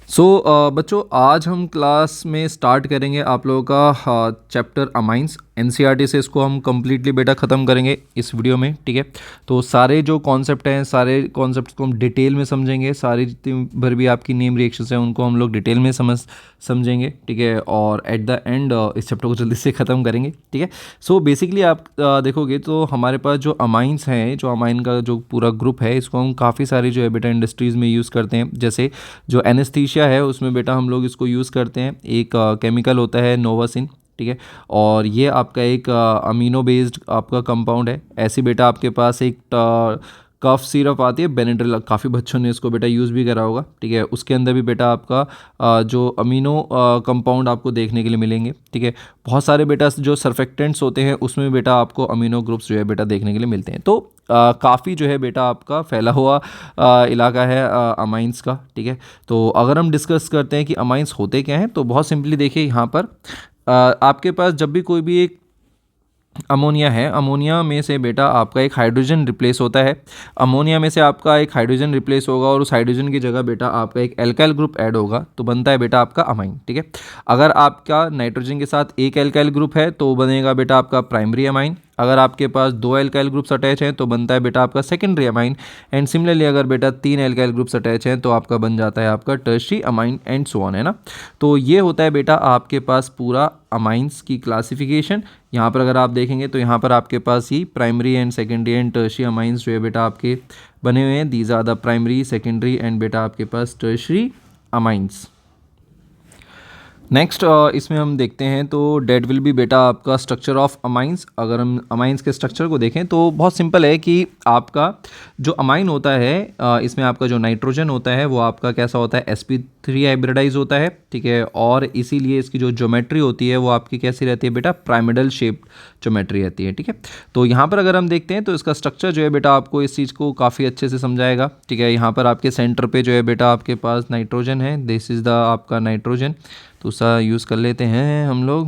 बच्चों आज हम क्लास में स्टार्ट करेंगे आप लोगों का चैप्टर अमाइंस एनसीईआरटी से। इसको हम कम्प्लीटली बेटा ख़त्म करेंगे इस वीडियो में, ठीक है। तो सारे जो कॉन्सेप्ट हैं, सारे कॉन्सेप्ट को हम डिटेल में समझेंगे। सारी जितनी भर भी आपकी नेम रिएक्शंस हैं उनको हम लोग डिटेल में समझेंगे, ठीक है। और एट द एंड इस चैप्टर को जल्दी से ख़त्म करेंगे, ठीक है। बेसिकली आप देखोगे तो हमारे पास जो अमाइंस हैं, जो अमाइन का जो पूरा ग्रुप है, इसको हम काफ़ी सारी जो है बेटा इंडस्ट्रीज़ में यूज़ करते हैं। जैसे जो एनेस्थीसिया है उसमें बेटा हम लोग इसको यूज़ करते हैं। एक केमिकल होता है नोवासिन, ठीक है। और ये आपका एक अमीनो बेस्ड आपका कंपाउंड है। ऐसी बेटा आपके पास एक कफ सिरप आती है बेनेड्रिल, काफ़ी बच्चों ने इसको बेटा यूज़ भी करा होगा, ठीक है। उसके अंदर भी बेटा आपका जो अमीनो कंपाउंड आपको देखने के लिए मिलेंगे, ठीक है। बहुत सारे बेटा जो सर्फेक्टेंट्स होते हैं उसमें बेटा आपको अमीनो ग्रुप्स जो है बेटा देखने के लिए मिलते हैं। तो काफ़ी जो है बेटा आपका फैला हुआ इलाका है अमाइंस का, ठीक है। तो अगर हम डिस्कस करते हैं कि अमाइंस होते क्या हैं, तो बहुत सिंपली देखिए यहाँ पर आपके पास जब भी कोई भी एक अमोनिया है, अमोनिया में से बेटा आपका एक हाइड्रोजन रिप्लेस होता है। अमोनिया में से आपका एक हाइड्रोजन रिप्लेस होगा और उस हाइड्रोजन की जगह बेटा आपका एक एल्काइल ग्रुप ऐड होगा, तो बनता है बेटा आपका अमाइन, ठीक है। अगर आपका नाइट्रोजन के साथ एक एल्काइल ग्रुप है तो बनेगा बेटा आपका प्राइमरी अमाइन। अगर आपके पास दो एल्काइल ग्रुप्स अटैच हैं तो बनता है बेटा आपका सेकेंडरी अमाइन। एंड सिमिलरली अगर बेटा तीन एल्काइल ग्रुप्स अटैच हैं तो आपका बन जाता है आपका tertiary amine and so on, है ना। तो ये होता है बेटा आपके पास पूरा अमाइंस की क्लासिफिकेशन। यहाँ पर अगर आप देखेंगे तो यहाँ पर आपके पास ही primary and secondary and tertiary amines जो है बेटा आपके बने हुए हैं। These are the primary, secondary and बेटा आपके पास टर्शियरी अमाइंस। नेक्स्ट इसमें हम देखते हैं तो डेट विल बी बेटा आपका स्ट्रक्चर ऑफ अमाइंस। अगर हम अमाइंस के स्ट्रक्चर को देखें तो बहुत सिंपल है कि आपका जो अमाइन होता है इसमें आपका जो नाइट्रोजन होता है वो आपका कैसा होता है, sp3 हाइब्रिडाइज होता है, ठीक है। और इसीलिए इसकी जो ज्योमेट्री होती है वो आपकी कैसी रहती है बेटा, पिरामिडल शेप्ड ज्योमेट्री रहती है, ठीक है। तो यहाँ पर अगर हम देखते हैं तो इसका स्ट्रक्चर जो है बेटा आपको इस चीज़ को काफ़ी अच्छे से समझाएगा, ठीक है। यहाँ पर आपके सेंटर पे जो है बेटा आपके पास नाइट्रोजन है, दिस इज़ द आपका नाइट्रोजन। तो उसका यूज़ कर लेते हैं हम लोग,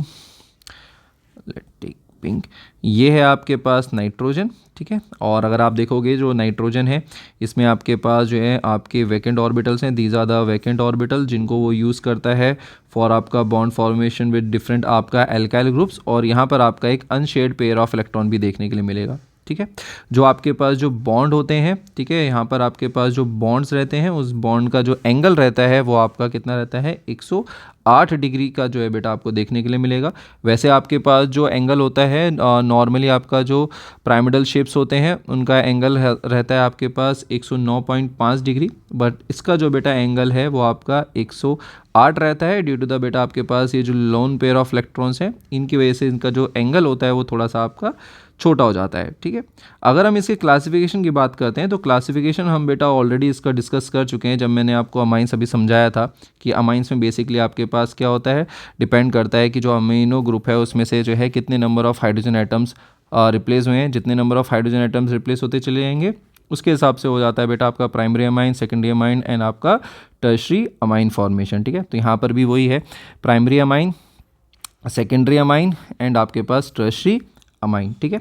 लेट टेक पिंक। ये है आपके पास नाइट्रोजन, ठीक है। और अगर आप देखोगे जो नाइट्रोजन है इसमें आपके पास जो है आपके वैकेंट ऑर्बिटल्स हैं। These are the vacant orbital जिनको वो यूज़ करता है फॉर आपका बॉन्ड फॉर्मेशन विद डिफरेंट आपका एल्काइल ग्रुप्स। और यहाँ पर आपका एक अनशेयर्ड पेयर ऑफ इलेक्ट्रॉन भी देखने के लिए मिलेगा, ठीक है। जो आपके पास जो बॉन्ड होते हैं, ठीक है, यहाँ पर आपके पास जो बॉन्ड्स रहते हैं उस बॉन्ड का जो एंगल रहता है वो आपका कितना रहता है, 108 डिग्री का जो है बेटा आपको देखने के लिए मिलेगा। वैसे आपके पास जो एंगल होता है नॉर्मली आपका जो पिरामिडल शेप्स होते हैं उनका एंगल रहता है आपके पास 109.5 डिग्री, बट इसका जो बेटा एंगल है वो आपका 108 रहता है। ड्यू टू द बेटा आपके पास ये जो लोन पेयर ऑफ इलेक्ट्रॉन्स हैं इनकी वजह से इनका जो एंगल होता है वो थोड़ा सा आपका छोटा हो जाता है, ठीक है। अगर हम इसके क्लासिफिकेशन की बात करते हैं तो क्लासिफिकेशन हम बेटा ऑलरेडी इसका डिस्कस कर चुके हैं जब मैंने आपको अमाइंस अभी समझाया था कि अमाइंस में बेसिकली आपके पास क्या होता है, डिपेंड करता है कि जो अमीनो ग्रुप है उसमें से जो है कितने number of hydrogen atoms replace हुए हैं। जितने number of hydrogen atoms replace होते चले जाएंगे उसके हिसाब से हो जाता है बेटा आपका primary amine, secondary amine and आपका टर्शियरी अमाइन फॉर्मेशन, ठीक है। तो यहाँ पर भी वही है, primary amine, secondary amine and आपके पास टर्शियरी अमाइन, ठीक है।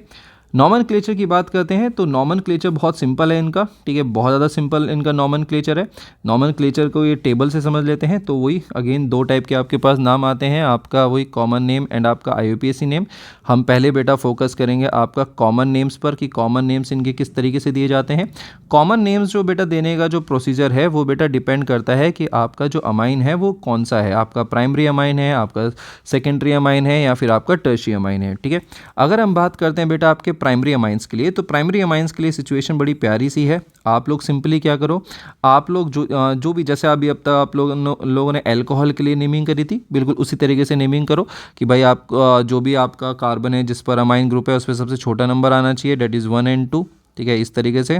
नॉमनक्लेचर की बात करते हैं तो नॉमनक्लेचर बहुत सिंपल है इनका, ठीक है, बहुत ज़्यादा सिंपल इनका नॉमनक्लेचर है। नॉमनक्लेचर को ये टेबल से समझ लेते हैं तो वही अगेन दो टाइप के आपके पास नाम आते हैं, आपका वही कॉमन नेम एंड आपका IUPAC नेम। हम पहले बेटा फोकस करेंगे आपका कॉमन नेम्स पर कि कॉमन नेम्स इनके किस तरीके से दिए जाते हैं। कॉमन नेम्स जो बेटा देने का जो प्रोसीजर है वो बेटा डिपेंड करता है कि आपका जो अमाइन है वो कौन सा है, आपका प्राइमरी अमाइन है, आपका सेकेंडरी अमाइन है या फिर आपका टर्शियरी अमाइन है, ठीक है। अगर हम बात करते हैं बेटा आपके प्राइमरी अमाइंस के लिए तो प्राइमरी अमाइंस के लिए सिचुएशन बड़ी प्यारी सी है। आप लोग सिंपली क्या करो, आप लोग जो भी जैसे अभी अब तक आप लोगों ने अल्कोहल के लिए नेमिंग करी थी बिल्कुल उसी तरीके से नेमिंग करो कि भाई आप जो भी आपका कार्बन है जिस पर अमाइन ग्रुप है उस पर सबसे छोटा नंबर आना चाहिए, डेट इज़ 1 and 2, ठीक है, इस तरीके से,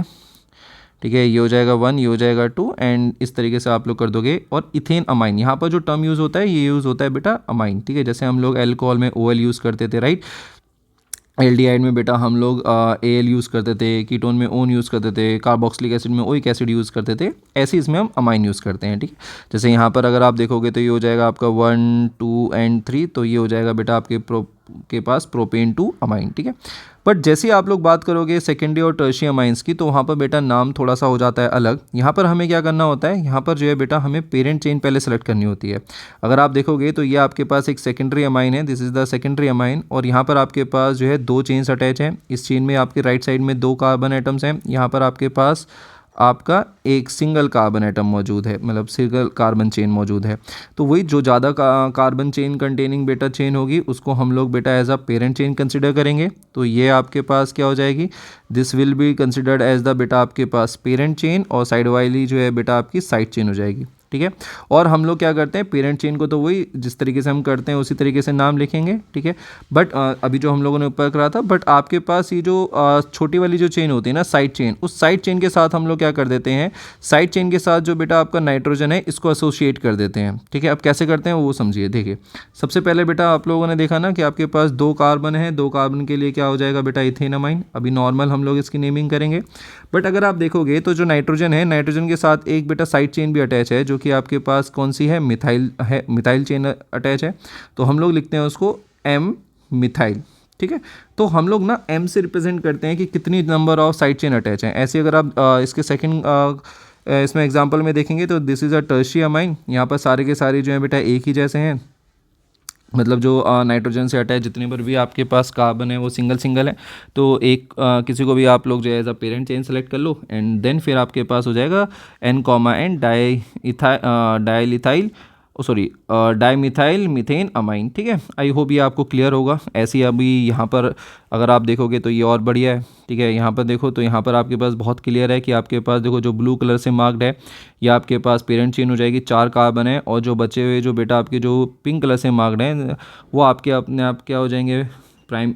ठीक है। ये हो जाएगा 1, ये हो जाएगा 2 एंड इस तरीके से आप लोग कर दोगे। और इथेन अमाइन, यहाँ पर जो टर्म यूज़ होता है ये यूज़ होता है बेटा अमाइन, ठीक है। जैसे हम लोग अल्कोहल में OL यूज़ करते थे, राइट, एल्डिहाइड में बेटा हम लोग AL यूज़ करते थे, कीटोन में ओन यूज़ करते थे, कार्बोक्सिलिक एसिड में ओइक एसिड यूज़ करते थे, ऐसे इसमें हम अमाइन यूज़ करते हैं, ठीक। जैसे यहाँ पर अगर आप देखोगे तो ये हो जाएगा आपका 1, 2 and 3, तो ये हो जाएगा बेटा आपके के पास प्रोपेन टू अमाइन, ठीक है। बट जैसे ही आप लोग बात करोगे सेकेंडरी और टर्शियरी अमाइंस की, तो वहाँ पर बेटा नाम थोड़ा सा हो जाता है अलग। यहाँ पर हमें क्या करना होता है, यहाँ पर जो है बेटा हमें पेरेंट चेन पहले सेलेक्ट करनी होती है। अगर आप देखोगे तो ये आपके पास एक सेकेंडरी अमाइन है, this is the secondary amine, और यहाँ पर आपके पास जो है 2 चेन्स अटैच हैं। इस चेन में आपके राइट साइड में 2 कार्बन एटम्स हैं, यहाँ पर आपके पास आपका एक सिंगल कार्बन एटम मौजूद है, मतलब सिंगल कार्बन चेन मौजूद है। तो वही जो ज़्यादा कार्बन चेन कंटेनिंग बेटा चेन होगी उसको हम लोग बेटा as a parent chain consider करेंगे। तो ये आपके पास क्या हो जाएगी, this will be considered as the बेटा आपके पास पेरेंट चेन, और साइड वाली जो है बेटा आपकी साइड चेन हो जाएगी। ठीक है, और हम लोग क्या करते हैं, पेरेंट चेन को तो वही जिस तरीके से हम करते हैं उसी तरीके से नाम लिखेंगे। ठीक है, बट अभी जो हम लोगों ने ऊपर करा था, बट आपके पास ये जो छोटी वाली जो चेन होती है ना, साइड चेन, उस साइड चेन के साथ हम लोग क्या कर देते हैं, साइड चेन के साथ जो बेटा आपका नाइट्रोजन है इसको एसोसिएट कर देते हैं। ठीक है, अब कैसे करते हैं वो समझिए। देखिए, सबसे पहले बेटा आप लोगों ने देखा ना कि आपके पास 2 कार्बन है, 2 कार्बन के लिए क्या हो जाएगा बेटा, इथेन अमाइन। अभी नॉर्मल हम लोग इसकी नेमिंग करेंगे, बट अगर आप देखोगे तो जो नाइट्रोजन है, नाइट्रोजन के साथ एक बेटा साइड चेन भी अटैच है, जो कि आपके पास कौन सी है, मिथाइल है, मिथाइल चेन अटैच है। तो हम लोग लिखते हैं उसको एम मिथाइल। ठीक है, तो हम लोग ना एम से रिप्रेजेंट करते हैं कि कितनी number of side chain attach हैं। ऐसे अगर आप इसके सेकंड इसमें एग्जांपल में देखेंगे तो this is a tertiary amine, यहाँ पर सारे के सारे जो है बेटा एक ही जैसे हैं, मतलब जो नाइट्रोजन से अटैच जितने पर भी आपके पास कार्बन है वो सिंगल सिंगल है। तो एक किसी को भी आप लोग जो है as a parent chain select कर लो, एंड देन फिर आपके पास हो जाएगा N, डाइलिथाइल डाइमिथाइल मीथेन अमाइन। ठीक है, आई होप ये आपको क्लियर होगा। ऐसे ही अभी यहाँ पर अगर आप देखोगे तो ये और बढ़िया है। ठीक है, यहाँ पर देखो तो यहाँ पर आपके पास बहुत क्लियर है कि आपके पास देखो जो ब्लू कलर से मार्क्ड है ये आपके पास पेरेंट चेन हो जाएगी, 4 कार्बन है, और जो बचे हुए जो बेटा आपके जो पिंक कलर से मार्क्ड हैं वो आपके अपने आप क्या हो जाएंगे, प्राइम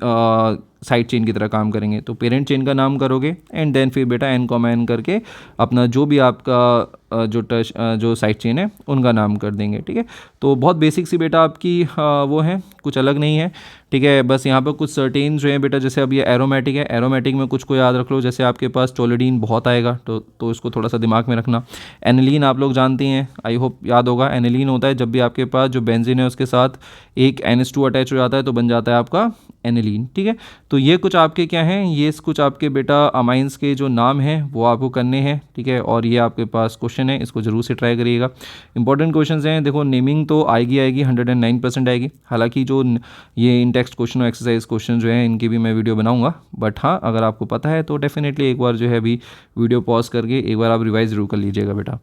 साइड चेन की तरह काम करेंगे। तो पेरेंट चेन का नाम करोगे, एंड देन फिर बेटा N करके अपना जो भी आपका जो साइड चेन है उनका नाम कर देंगे। ठीक है, तो बहुत बेसिक सी बेटा आपकी वो है, कुछ अलग नहीं है। ठीक है, बस यहाँ पर कुछ सर्टेन जो है बेटा, जैसे अब ये एरोमेटिक है, एरोमेटिक में कुछ को याद रख लो, जैसे आपके पास टोलिडीन बहुत आएगा तो इसको थोड़ा सा दिमाग में रखना। एनिलीन आप लोग जानते हैं, आई होप याद होगा। एनिलीन होता है जब भी आपके पास जो बेंजीन है उसके साथ एक NH2 अटैच हो जाता है तो बन जाता है आपका एनिलीन। ठीक है, तो ये कुछ आपके क्या हैं, ये कुछ आपके बेटा अमाइंस के जो नाम हैं वो आपको करने हैं। ठीक है, और ये आपके पास क्वेश्चन है, इसको जरूर से ट्राई करिएगा। इंपॉर्टेंट क्वेश्चन हैं, देखो नेमिंग तो आएगी 109% आएगी। हालांकि जो ये इन टेक्स्ट क्वेश्चन और एक्सरसाइज क्वेश्चन जो है इनकी भी मैं वीडियो बनाऊंगा, बट हाँ अगर आपको पता है तो डेफिनेटली एक बार जो है अभी वीडियो पॉज करके एक बार आप रिवाइज जरूर कर लीजिएगा बेटा।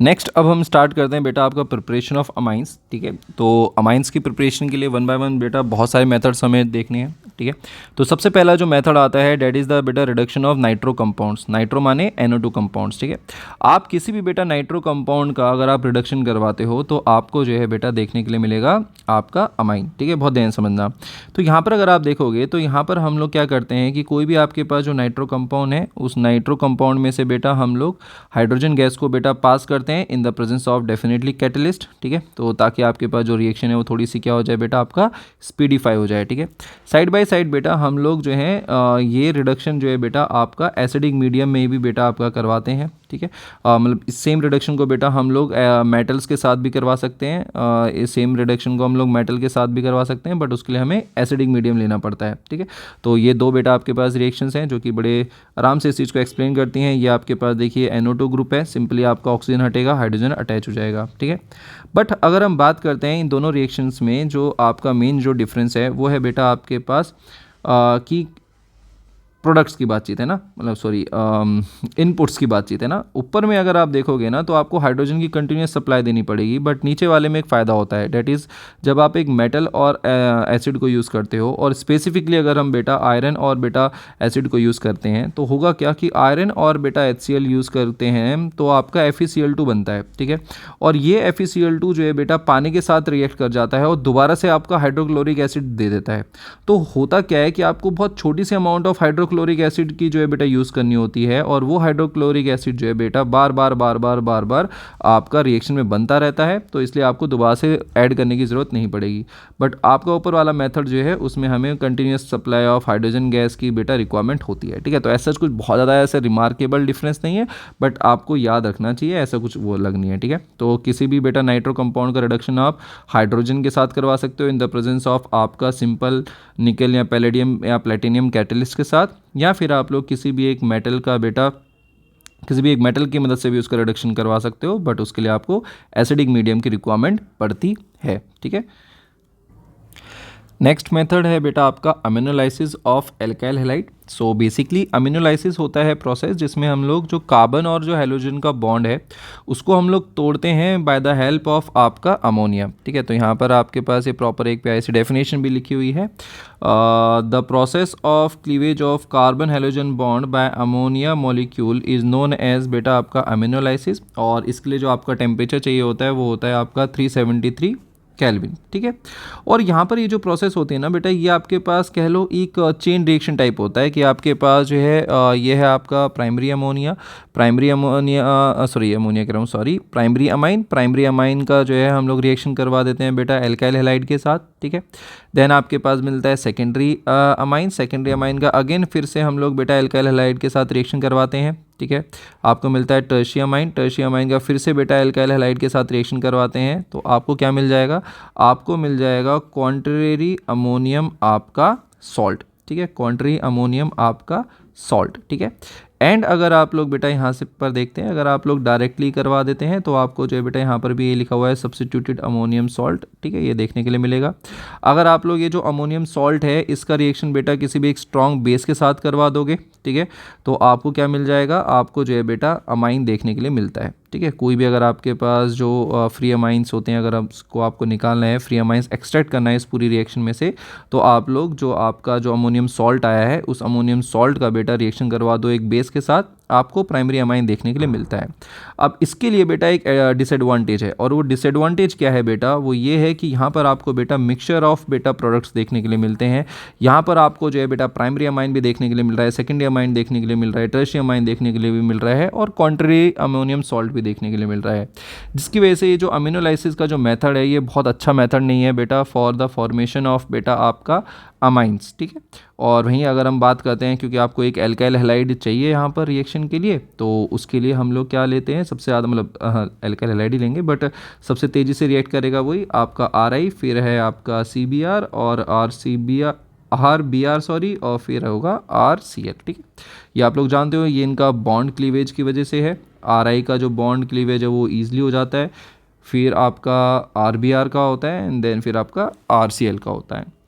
नेक्स्ट अब हम स्टार्ट करते हैं बेटा आपका प्रिपरेशन ऑफ अमाइंस। ठीक है, तो अमाइंस की प्रिपरेशन के लिए 1 बाय 1 बेटा बहुत सारे मेथड्स हमें देखने हैं। ठीक है, तो सबसे पहला जो मेथड आता है डेट इज़ द बेटा reduction of nitro compounds. Nitro माने NO2 कंपाउंड्स। ठीक है, आप किसी भी बेटा नाइट्रो कंपाउंड का अगर आप रिडक्शन करवाते हो तो आपको जो है बेटा देखने के लिए मिलेगा आपका अमाइन। ठीक है, बहुत ध्यान समझना। तो यहाँ पर अगर आप देखोगे तो यहाँ पर हम लोग क्या करते हैं कि कोई भी आपके पास जो नाइट्रो कंपाउंड है उस नाइट्रो कंपाउंड में से बेटा हम लोग हाइड्रोजन गैस को बेटा पास करते हैं in the presence of definitely catalyst. ठीक है, तो ताकि आपके पास जो रिएक्शन है वो थोड़ी सी क्या हो जाए बेटा आपका स्पीडिफाई हो जाए। ठीक है, साइड बाय साइड बेटा हम लोग जो है ये रिडक्शन जो है बेटा आपका एसिडिक मीडियम में भी बेटा आपका करवाते हैं। ठीक है, मतलब इस सेम रिडक्शन को बेटा हम लोग मेटल्स के साथ भी करवा सकते हैं, इस सेम रिडक्शन को हम लोग मेटल के साथ भी करवा सकते हैं, बट उसके लिए हमें एसिडिक मीडियम लेना पड़ता है। ठीक है, तो ये 2 बेटा आपके पास रिएक्शंस हैं जो कि बड़े आराम से इस चीज़ को एक्सप्लेन करती हैं। ये आपके पास देखिए NO2 ग्रुप है, सिंपली आपका ऑक्सीजन हटेगा, हाइड्रोजन अटैच हो जाएगा। ठीक है, बट अगर हम बात करते हैं इन दोनों रिएक्शंस में जो आपका मेन जो डिफरेंस है वो है बेटा आपके पास कि प्रोडक्ट्स की बातचीत है ना, मतलब सॉरी इनपुट्स की बातचीत है ना। ऊपर में अगर आप देखोगे ना तो आपको हाइड्रोजन की कंटिन्यूस सप्लाई देनी पड़ेगी, बट नीचे वाले में एक फ़ायदा होता है, डेट इज़ जब आप एक मेटल और एसिड को यूज़ करते हो, और स्पेसिफिकली अगर हम बेटा आयरन और बेटा एसिड को यूज़ करते हैं तो होगा क्या कि आयरन और बेटा HCl यूज़ करते हैं तो आपका FeCl2 बनता है। ठीक है, और ये FeCl2 जो है बेटा पानी के साथ रिएक्ट कर जाता है और दोबारा से आपका हाइड्रोक्लोरिक एसिड दे देता है। तो होता क्या है कि आपको बहुत छोटी सी amount of hydrochloric hydrochloric acid की जो है बेटा यूज़ करनी होती है, और वो हाइड्रोक्लोरिक एसिड जो है बेटा बार बार आपका रिएक्शन में बनता रहता है, तो इसलिए आपको दोबारा से ऐड करने की ज़रूरत नहीं पड़ेगी। बट आपका ऊपर वाला मेथड जो है उसमें हमें continuous supply of hydrogen gas की बेटा रिक्वायरमेंट होती है, ठीक है। तो ऐसा कुछ बहुत ज़्यादा ऐसा रिमार्केबल डिफरेंस नहीं है, बट आपको याद रखना चाहिए, ऐसा कुछ वो अलग नहीं है, ठीक है। तो किसी भी बेटा नाइट्रो कंपाउंड का रिडक्शन आप हाइड्रोजन के साथ करवा सकते हो इन द प्रेजेंस ऑफ आपका सिंपल निकल या पैलेडियम या प्लेटिनियम कैटलिस्ट के साथ, या फिर आप लोग किसी भी एक मेटल का बेटा किसी भी एक मेटल की मदद से भी उसका रिडक्शन करवा सकते हो, बट उसके लिए आपको एसिडिक मीडियम की रिक्वायरमेंट पड़ती है, ठीक है। नेक्स्ट मेथड है बेटा आपका aminolysis of alkyl halide. So basically aminolysis होता है प्रोसेस जिसमें हम लोग जो कार्बन और जो हैलोजन का बॉन्ड है उसको हम लोग तोड़ते हैं बाय द हेल्प ऑफ आपका अमोनिया, ठीक है। तो यहाँ पर आपके पास ये प्रॉपर एक प्यारी सी डेफिनेशन भी लिखी हुई है, the process of cleavage of carbon halogen bond by ammonia molecule is known as बेटा आपका अमीनोलाइसिस, और इसके लिए जो आपका टेम्परेचर चाहिए होता है वो होता है आपका 373 केल्विन, ठीक है। और यहाँ पर ये जो प्रोसेस होती है ना बेटा, ये आपके पास कह लो एक चेन रिएक्शन टाइप होता है कि आपके पास जो है ये है आपका प्राइमरी अमोनिया प्राइमरी अमाइन का जो है हम लोग रिएक्शन करवा देते हैं बेटा एल्काइल हैलाइड के साथ, ठीक है। देन आपके पास मिलता है सेकेंडरी अमाइन का अगेन फिर से हम लोग बेटा एल्काइल हैलाइड के साथ रिएक्शन करवाते हैं, ठीक है। आपको मिलता है टर्शियम अमाइन का फिर से बेटा एल्काइल हैलाइड के साथ रिएक्शन करवाते हैं, तो आपको क्या मिल जाएगा, आपको मिल जाएगा क्वांटरी अमोनियम आपका सॉल्ट, ठीक है, क्वांटरी अमोनियम आपका सॉल्ट, ठीक है। एंड अगर आप लोग बेटा यहाँ से पर देखते हैं, अगर आप लोग डायरेक्टली करवा देते हैं तो आपको जो है बेटा यहाँ पर भी ये लिखा हुआ है सब्स्टिट्यूटेड अमोनियम सॉल्ट, ठीक है, ये देखने के लिए मिलेगा। अगर आप लोग ये जो अमोनियम सॉल्ट है इसका रिएक्शन बेटा किसी भी एक स्ट्रॉन्ग बेस के साथ करवा दोगे, ठीक है, तो आपको क्या मिल जाएगा, आपको जो है बेटा अमाइन देखने के लिए मिलता है, ठीक है। कोई भी अगर आपके पास जो फ्री अमाइंस होते हैं, अगर आपको निकालना है, फ्री अमाइंस एक्सट्रैक्ट करना है इस पूरी रिएक्शन में से, तो आप लोग जो आपका जो अमोनियम सॉल्ट आया है उस अमोनियम सॉल्ट का बेटा रिएक्शन करवा दो एक बेस के साथ, आपको प्राइमरी अमाइन देखने के लिए मिलता है। अब इसके लिए बेटा एक डिसएडवांटेज है, और वो डिसएडवांटेज क्या है बेटा, वो ये है कि यहाँ पर आपको बेटा मिक्सचर ऑफ बेटा प्रोडक्ट्स देखने के लिए मिलते हैं। यहाँ पर आपको जो है बेटा प्राइमरी अमाइन भी देखने के लिए मिल रहा है, सेकेंडरी अमाइन देखने के लिए मिल रहा है, टर्शियम अमाइन देखने के लिए भी मिल रहा है, और कॉन्ट्री अमोनियम सॉल्ट भी देखने के लिए मिल रहा है, जिसकी वजह से ये जो अमीनोलाइसिस का जो मेथड है ये बहुत अच्छा मेथड नहीं है बेटा फॉर द फॉर्मेशन ऑफ बेटा आपका अमाइंस, ठीक है। और वहीं अगर हम बात करते हैं, क्योंकि आपको एक एल्काइल हैलाइड चाहिए यहाँ पर रिएक्शन के लिए, तो उसके लिए हम लोग क्या लेते हैं, सबसे ज़्यादा मतलब एल्काइल हैलाइड ही लेंगे, बट सबसे तेज़ी से रिएक्ट करेगा वही आपका RI, फिर है आपका CBr और RBr और फिर होगा RCl, ठीक है। ये आप लोग जानते हो ये इनका बॉन्ड क्लीवेज की वजह से है, RI का जो बॉन्ड क्लीवेज है वो ईजिली हो जाता है, फिर आपका RBr का होता है, एंड देन फिर आपका RCl का होता है।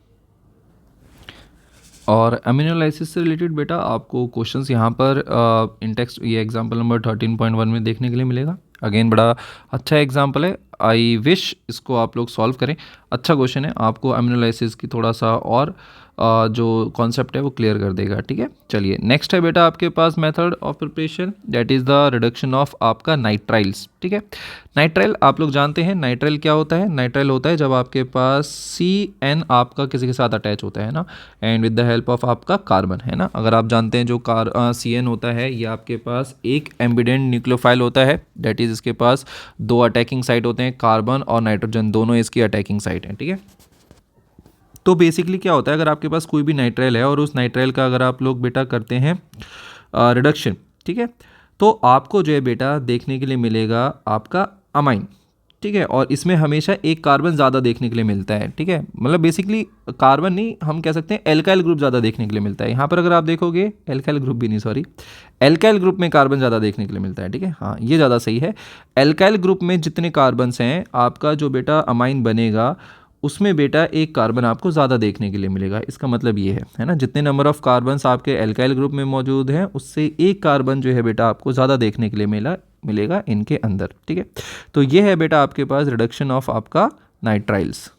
और अमीनोलाइसिस से रिलेटेड बेटा आपको क्वेश्चंस यहाँ पर इन टेक्स्ट ये एग्जांपल नंबर 13.1 में देखने के लिए मिलेगा। अगेन बड़ा अच्छा एग्जांपल है, आई विश इसको आप लोग सॉल्व करें, अच्छा क्वेश्चन है, आपको अमीनोलाइसिस की थोड़ा सा और जो कॉन्सेप्ट है वो क्लियर कर देगा, ठीक है। चलिए नेक्स्ट है बेटा आपके पास method of preparation, that is the reduction of आपका नाइट्राइल्स, ठीक है। नाइट्राइल आप लोग जानते हैं, नाइट्राइल क्या होता है, नाइट्राइल होता है जब आपके पास CN आपका किसी के साथ अटैच होता है ना, and with the help of आपका कार्बन, है ना। अगर आप जानते हैं जो CN होता है ये आपके पास एक एम्बिडेंट न्यूक्लियोफाइल होता है, दैट इज़ इसके पास 2 अटैकिंग साइट होते हैं, कार्बन और नाइट्रोजन दोनों इसकी अटैकिंग साइट हैं, ठीक है। तो बेसिकली क्या होता है, अगर आपके पास कोई भी नाइट्राइल है और उस नाइट्राइल का अगर आप लोग बेटा करते हैं रिडक्शन, ठीक है, तो आपको जो है बेटा देखने के लिए मिलेगा आपका अमाइन, ठीक है, और इसमें हमेशा एक कार्बन ज़्यादा देखने के लिए मिलता है, ठीक है। मतलब बेसिकली कार्बन नहीं, हम कह सकते हैं एल्काइल ग्रुप ज़्यादा देखने के लिए मिलता है। यहाँ पर अगर आप देखोगे एल्काइल ग्रुप भी नहीं, सॉरी, एल्काइल ग्रुप में कार्बन ज़्यादा देखने के लिए मिलता है, ठीक है, हाँ ये ज़्यादा सही है। एल्काइल ग्रुप में जितने कार्बन्स हैं आपका जो बेटा अमाइन बनेगा उसमें बेटा एक कार्बन आपको ज़्यादा देखने के लिए मिलेगा, इसका मतलब ये है ना, जितने नंबर ऑफ़ कार्बन्स आपके एल्काइल ग्रुप में मौजूद हैं उससे एक कार्बन जो है बेटा आपको ज़्यादा देखने के लिए मिलेगा इनके अंदर, ठीक है। तो ये है बेटा आपके पास रिडक्शन ऑफ आपका नाइट्राइल्स।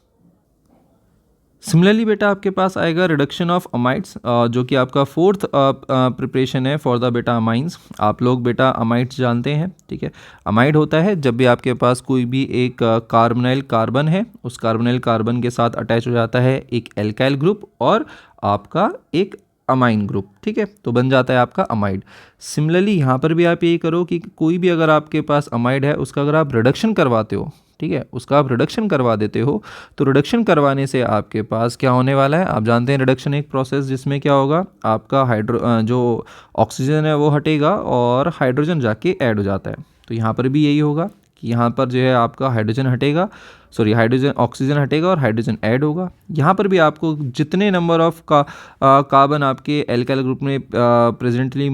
सिमिलरली बेटा आपके पास आएगा रिडक्शन ऑफ अमाइड्स, जो कि आपका फोर्थ प्रिपरेशन है फॉर द बेटा अमाइंस। आप लोग बेटा अमाइड्स जानते हैं, ठीक है। अमाइड होता है जब भी आपके पास कोई भी एक कार्बोनाइल कार्बन है, उस कार्बोनाइल कार्बन के साथ अटैच हो जाता है एक एल्काइल ग्रुप और आपका एक अमाइन ग्रुप, ठीक है, तो बन जाता है आपका अमाइड। सिमिलरली यहाँ पर भी आप यही करो कि कोई भी अगर आपके पास अमाइड है उसका अगर आप रिडक्शन करवाते हो, ठीक है, उसका आप रिडक्शन करवा देते हो, तो रिडक्शन करवाने से आपके पास क्या होने वाला है, आप जानते हैं रिडक्शन एक प्रोसेस जिसमें क्या होगा, आपका जो ऑक्सीजन है वो हटेगा और हाइड्रोजन जाके ऐड हो जाता है। तो यहाँ पर भी यही होगा कि यहाँ पर जो है आपका हाइड्रोजन हटेगा, सॉरी हाइड्रोजन ऑक्सीजन हटेगा और हाइड्रोजन ऐड होगा। यहाँ पर भी आपको जितने नंबर ऑफ कार्बन आपके एल्काइल ग्रुप में प्रेजेंटली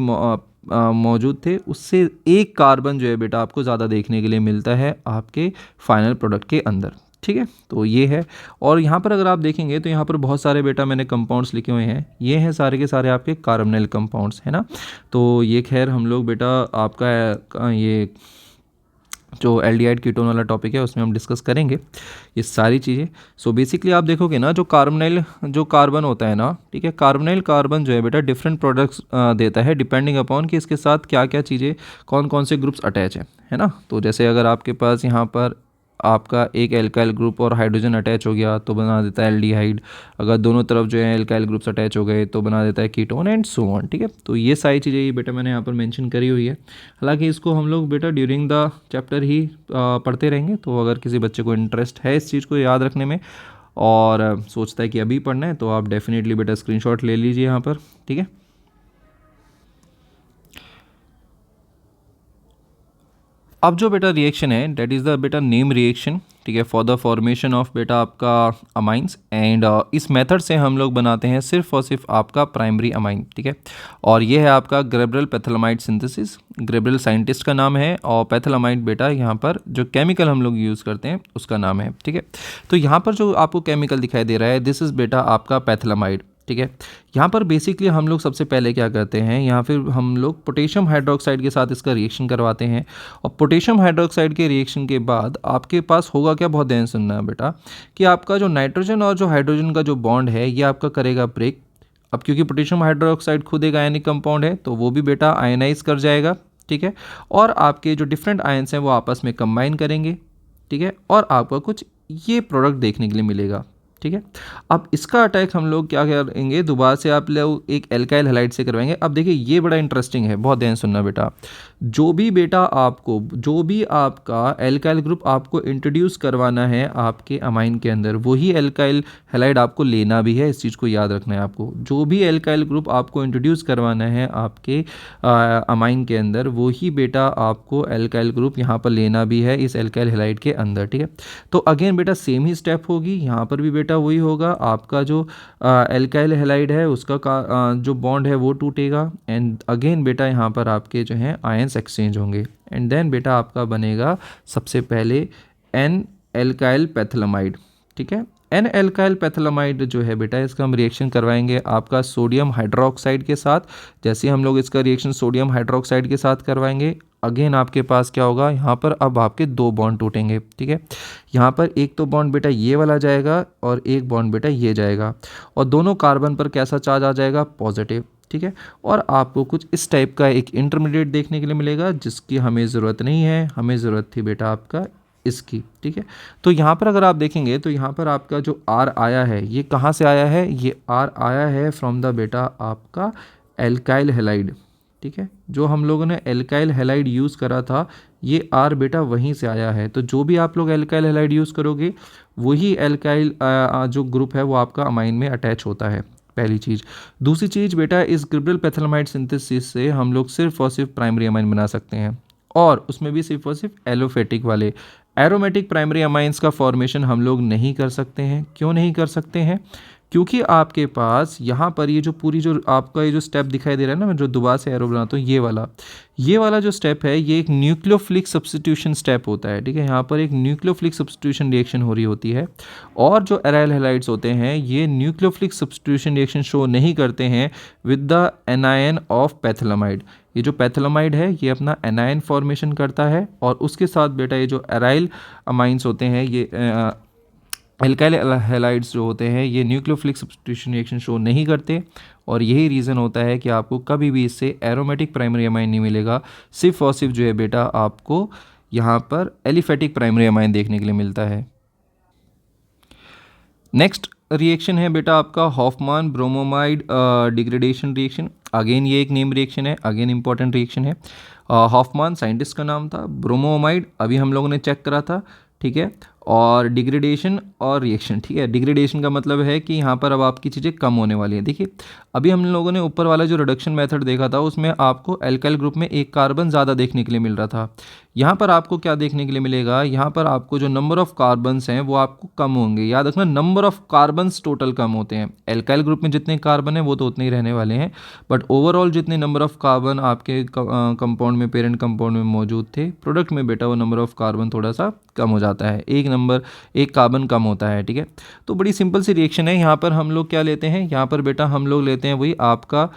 मौजूद थे उससे एक कार्बन जो है बेटा आपको ज़्यादा देखने के लिए मिलता है आपके फाइनल प्रोडक्ट के अंदर, ठीक है, तो ये है। और यहाँ पर अगर आप देखेंगे तो यहाँ पर बहुत सारे बेटा मैंने कंपाउंड्स लिखे हुए हैं, ये हैं सारे के सारे आपके कार्बोनिल कंपाउंड्स, है ना। तो ये खैर हम लोग बेटा आपका ये जो एल्डिहाइड कीटोन वाला टॉपिक है उसमें हम डिस्कस करेंगे ये सारी चीज़ें। सो बेसिकली आप देखोगे ना जो कार्बोनिल जो कार्बन होता है ना, ठीक है, कार्बोनिल कार्बन जो है बेटा डिफरेंट प्रोडक्ट्स देता है डिपेंडिंग अपॉन कि इसके साथ क्या क्या चीज़ें कौन कौन से ग्रुप्स अटैच है ना। तो जैसे अगर आपके पास यहाँ पर आपका एक एल्काइल ग्रुप और हाइड्रोजन अटैच हो गया तो बना देता है एल्डिहाइड, अगर दोनों तरफ जो है एल्काइल ग्रुप्स अटैच हो गए तो बना देता है कीटोन एंड सो ऑन, ठीक है। तो ये सारी चीज़ें ये बेटा मैंने यहाँ पर मेंशन करी हुई है। हालांकि इसको हम लोग बेटा ड्यूरिंग द चैप्टर ही पढ़ते रहेंगे, तो अगर किसी बच्चे को इंटरेस्ट है इस चीज़ को याद रखने में और सोचता है कि अभी पढ़ना है तो आप डेफिनेटली बेटा स्क्रीनशॉट ले लीजिए यहाँ पर, ठीक है। अब जो बेटा रिएक्शन है डेट इज़ द बेटा नेम रिएक्शन, ठीक है, फॉर द फॉर्मेशन ऑफ बेटा आपका अमाइंस एंड इस मेथड से हम लोग बनाते हैं सिर्फ और सिर्फ आपका प्राइमरी अमाइन, ठीक है। और ये है आपका ग्रेबरल पैथियोलामाइड सिंथेसिस, ग्रेबरल साइंटिस्ट का नाम है और पैथियोलामाइड बेटा यहाँ पर जो केमिकल हम लोग यूज़ करते हैं उसका नाम है, ठीक है। तो यहाँ पर जो आपको केमिकल दिखाई दे रहा है दिस इज़ बेटा आपका पैथियोलामाइड, ठीक है। यहाँ पर बेसिकली हम लोग सबसे पहले क्या करते हैं, यहाँ फिर हम लोग पोटेशियम हाइड्रोक्साइड के साथ इसका रिएक्शन करवाते हैं और पोटेशियम हाइड्रोक्साइड के रिएक्शन के बाद आपके पास होगा क्या, बहुत ध्यान सुनना है बेटा, कि आपका जो नाइट्रोजन और जो हाइड्रोजन का जो बॉन्ड है ये आपका करेगा ब्रेक। अब क्योंकि पोटेशियम हाइड्रोक्साइड खुद एक आयनिक कंपाउंड है तो वो भी बेटा आयनाइज कर जाएगा, ठीक है, और आपके जो डिफरेंट आयन्स हैं वो आपस में कंबाइन करेंगे, ठीक है, और आपका कुछ ये प्रोडक्ट देखने के लिए मिलेगा, ठीक है। अब इसका अटैक हम लोग क्या करेंगे, दोबारा से आप लोग एक एल्काइल हैलाइड से करवाएंगे। अब देखिए ये बड़ा इंटरेस्टिंग है, बहुत ध्यान सुनना बेटा, जो भी आपका एल्काइल ग्रुप आपको इंट्रोड्यूस करवाना है आपके अमाइन के अंदर वही एल्काइल हैलाइड आपको लेना भी है, इस चीज़ को याद रखना है आपको। जो भी एल्काइल ग्रुप आपको इंट्रोड्यूस करवाना है आपके अमाइन के अंदर वही बेटा आपको एल्काइल ग्रुप यहाँ पर लेना भी है इस एल्काइल हैलाइड के अंदर, ठीक है। तो अगेन बेटा सेम ही स्टेप होगी, यहाँ पर भी बेटा वही होगा, आपका जो एल्काइल हैलाइड है उसका जो बॉन्ड है वो टूटेगा एंड अगेन बेटा यहाँ पर आपके जो हैं आयंस एक्सचेंज होंगे एंड देन बेटा आपका बनेगा सबसे पहले एन एल्काइल पैथियोलामाइड, ठीक है। एन एल्काइल पैथियोलामाइड जो है बेटा इसका हम रिएक्शन करवाएंगे आपका सोडियम हाइड्रोक्साइड के साथ। जैसे हम लोग इसका रिएक्शन सोडियम हाइड्रोक्साइड के साथ करवाएंगे अगेन आपके पास क्या होगा, यहाँ पर अब आपके दो बॉन्ड टूटेंगे, ठीक है। यहाँ पर एक तो बॉन्ड बेटा ये वाला जाएगा और एक बॉन्ड बेटा ये जाएगा और दोनों कार्बन पर कैसा चार्ज आ जाएगा, पॉजिटिव, ठीक है। और आपको कुछ इस टाइप का एक इंटरमीडिएट देखने के लिए मिलेगा जिसकी हमें ज़रूरत नहीं है, हमें ज़रूरत थी बेटा आपका इसकी, ठीक है। तो यहाँ पर अगर आप देखेंगे तो यहाँ पर आपका जो आर आया है ये कहाँ से आया है, ये आर आया है फ्रॉम द बेटा आपका एल्काइल हैलाइड, ठीक है। जो हम लोगों ने एल्काइल हैलाइड यूज़ करा था ये आर बेटा वहीं से आया है। तो जो भी आप लोग एल्काइल हैलाइड यूज़ करोगे वही एल्काइल जो ग्रुप है वो आपका अमाइन में अटैच होता है, पहली चीज़। दूसरी चीज़ बेटा इस ग्रेबरल पैथियोलामाइड सिंथेसिस से हम लोग सिर्फ और सिर्फ प्राइमरी अमाइन बना सकते हैं और उसमें भी सिर्फ और सिर्फ एलोफेटिक वाले, एरोमेटिक प्राइमरी अमाइंस का फॉर्मेशन हम लोग नहीं कर सकते हैं। क्यों नहीं कर सकते हैं, क्योंकि आपके पास यहाँ पर ये जो पूरी जो आपका ये जो स्टेप दिखाई दे रहा है ना, मैं जो दोबारा से एरो बनाता हूँ ये वाला जो स्टेप है ये एक न्यूक्लियोफिलिक सब्स्टिट्यूशन स्टेप होता है, ठीक है। यहाँ पर एक न्यूक्लियोफिलिक सब्स्टिट्यूशन रिएक्शन हो रही होती है और जो एराइल हैलाइड्स होते हैं ये न्यूक्लियोफिलिक सब्स्टिट्यूशन रिएक्शन शो नहीं करते हैं विद द एनायन ऑफ पैथियोलामाइड। ये जो पैथियोलामाइड है ये अपना एनायन फॉर्मेशन करता है और उसके साथ बेटा ये जो एराइल अमाइंस होते हैं ये एल्काइल हैलाइड्स जो होते हैं ये न्यूक्लियोफिलिक सब्स्टिट्यूशन रिएक्शन शो नहीं करते और यही रीज़न होता है कि आपको कभी भी इससे एरोमेटिक प्राइमरी अमाइन नहीं मिलेगा, सिर्फ और सिर्फ जो है बेटा आपको यहाँ पर एलिफेटिक प्राइमरी अमाइन देखने के लिए मिलता है। नेक्स्ट रिएक्शन है बेटा आपका हॉफमान ब्रोमोमाइड डिग्रेडेशन रिएक्शन। अगेन ये एक नेम रिएक्शन है, अगेन इंपॉर्टेंट रिएक्शन है। हॉफमान साइंटिस्ट का नाम था, ब्रोमोमाइड अभी हम लोगों ने चेक करा था, ठीक है। और डिग्रेडेशन और रिएक्शन, ठीक है। डिग्रेडेशन का मतलब है कि यहाँ पर अब आपकी चीज़ें कम होने वाली हैं। देखिए अभी हम लोगों ने ऊपर वाला जो रिडक्शन मेथड देखा था उसमें आपको एल्काइल ग्रुप में एक कार्बन ज़्यादा देखने के लिए मिल रहा था। यहाँ पर आपको क्या देखने के लिए मिलेगा, यहाँ पर आपको जो नंबर ऑफ कार्बन्स हैं वो आपको कम होंगे। याद रखना नंबर ऑफ कार्बन्स टोटल कम होते हैं। एल्काइल ग्रुप में जितने कार्बन हैं वो तो उतने ही रहने वाले हैं, बट ओवरऑल जितने नंबर ऑफ कार्बन आपके कंपाउंड में, पेरेंट कंपाउंड में मौजूद थे, प्रोडक्ट में बेटा वो नंबर ऑफ कार्बन थोड़ा सा कम हो जाता है, एक कार्बन कम होता है, ठीक है। तो बड़ी सिंपल सी रिएक्शन है। यहाँ पर हम लोग क्या लेते हैं, यहाँ पर बेटा हम लोग लेते हैं वही आपका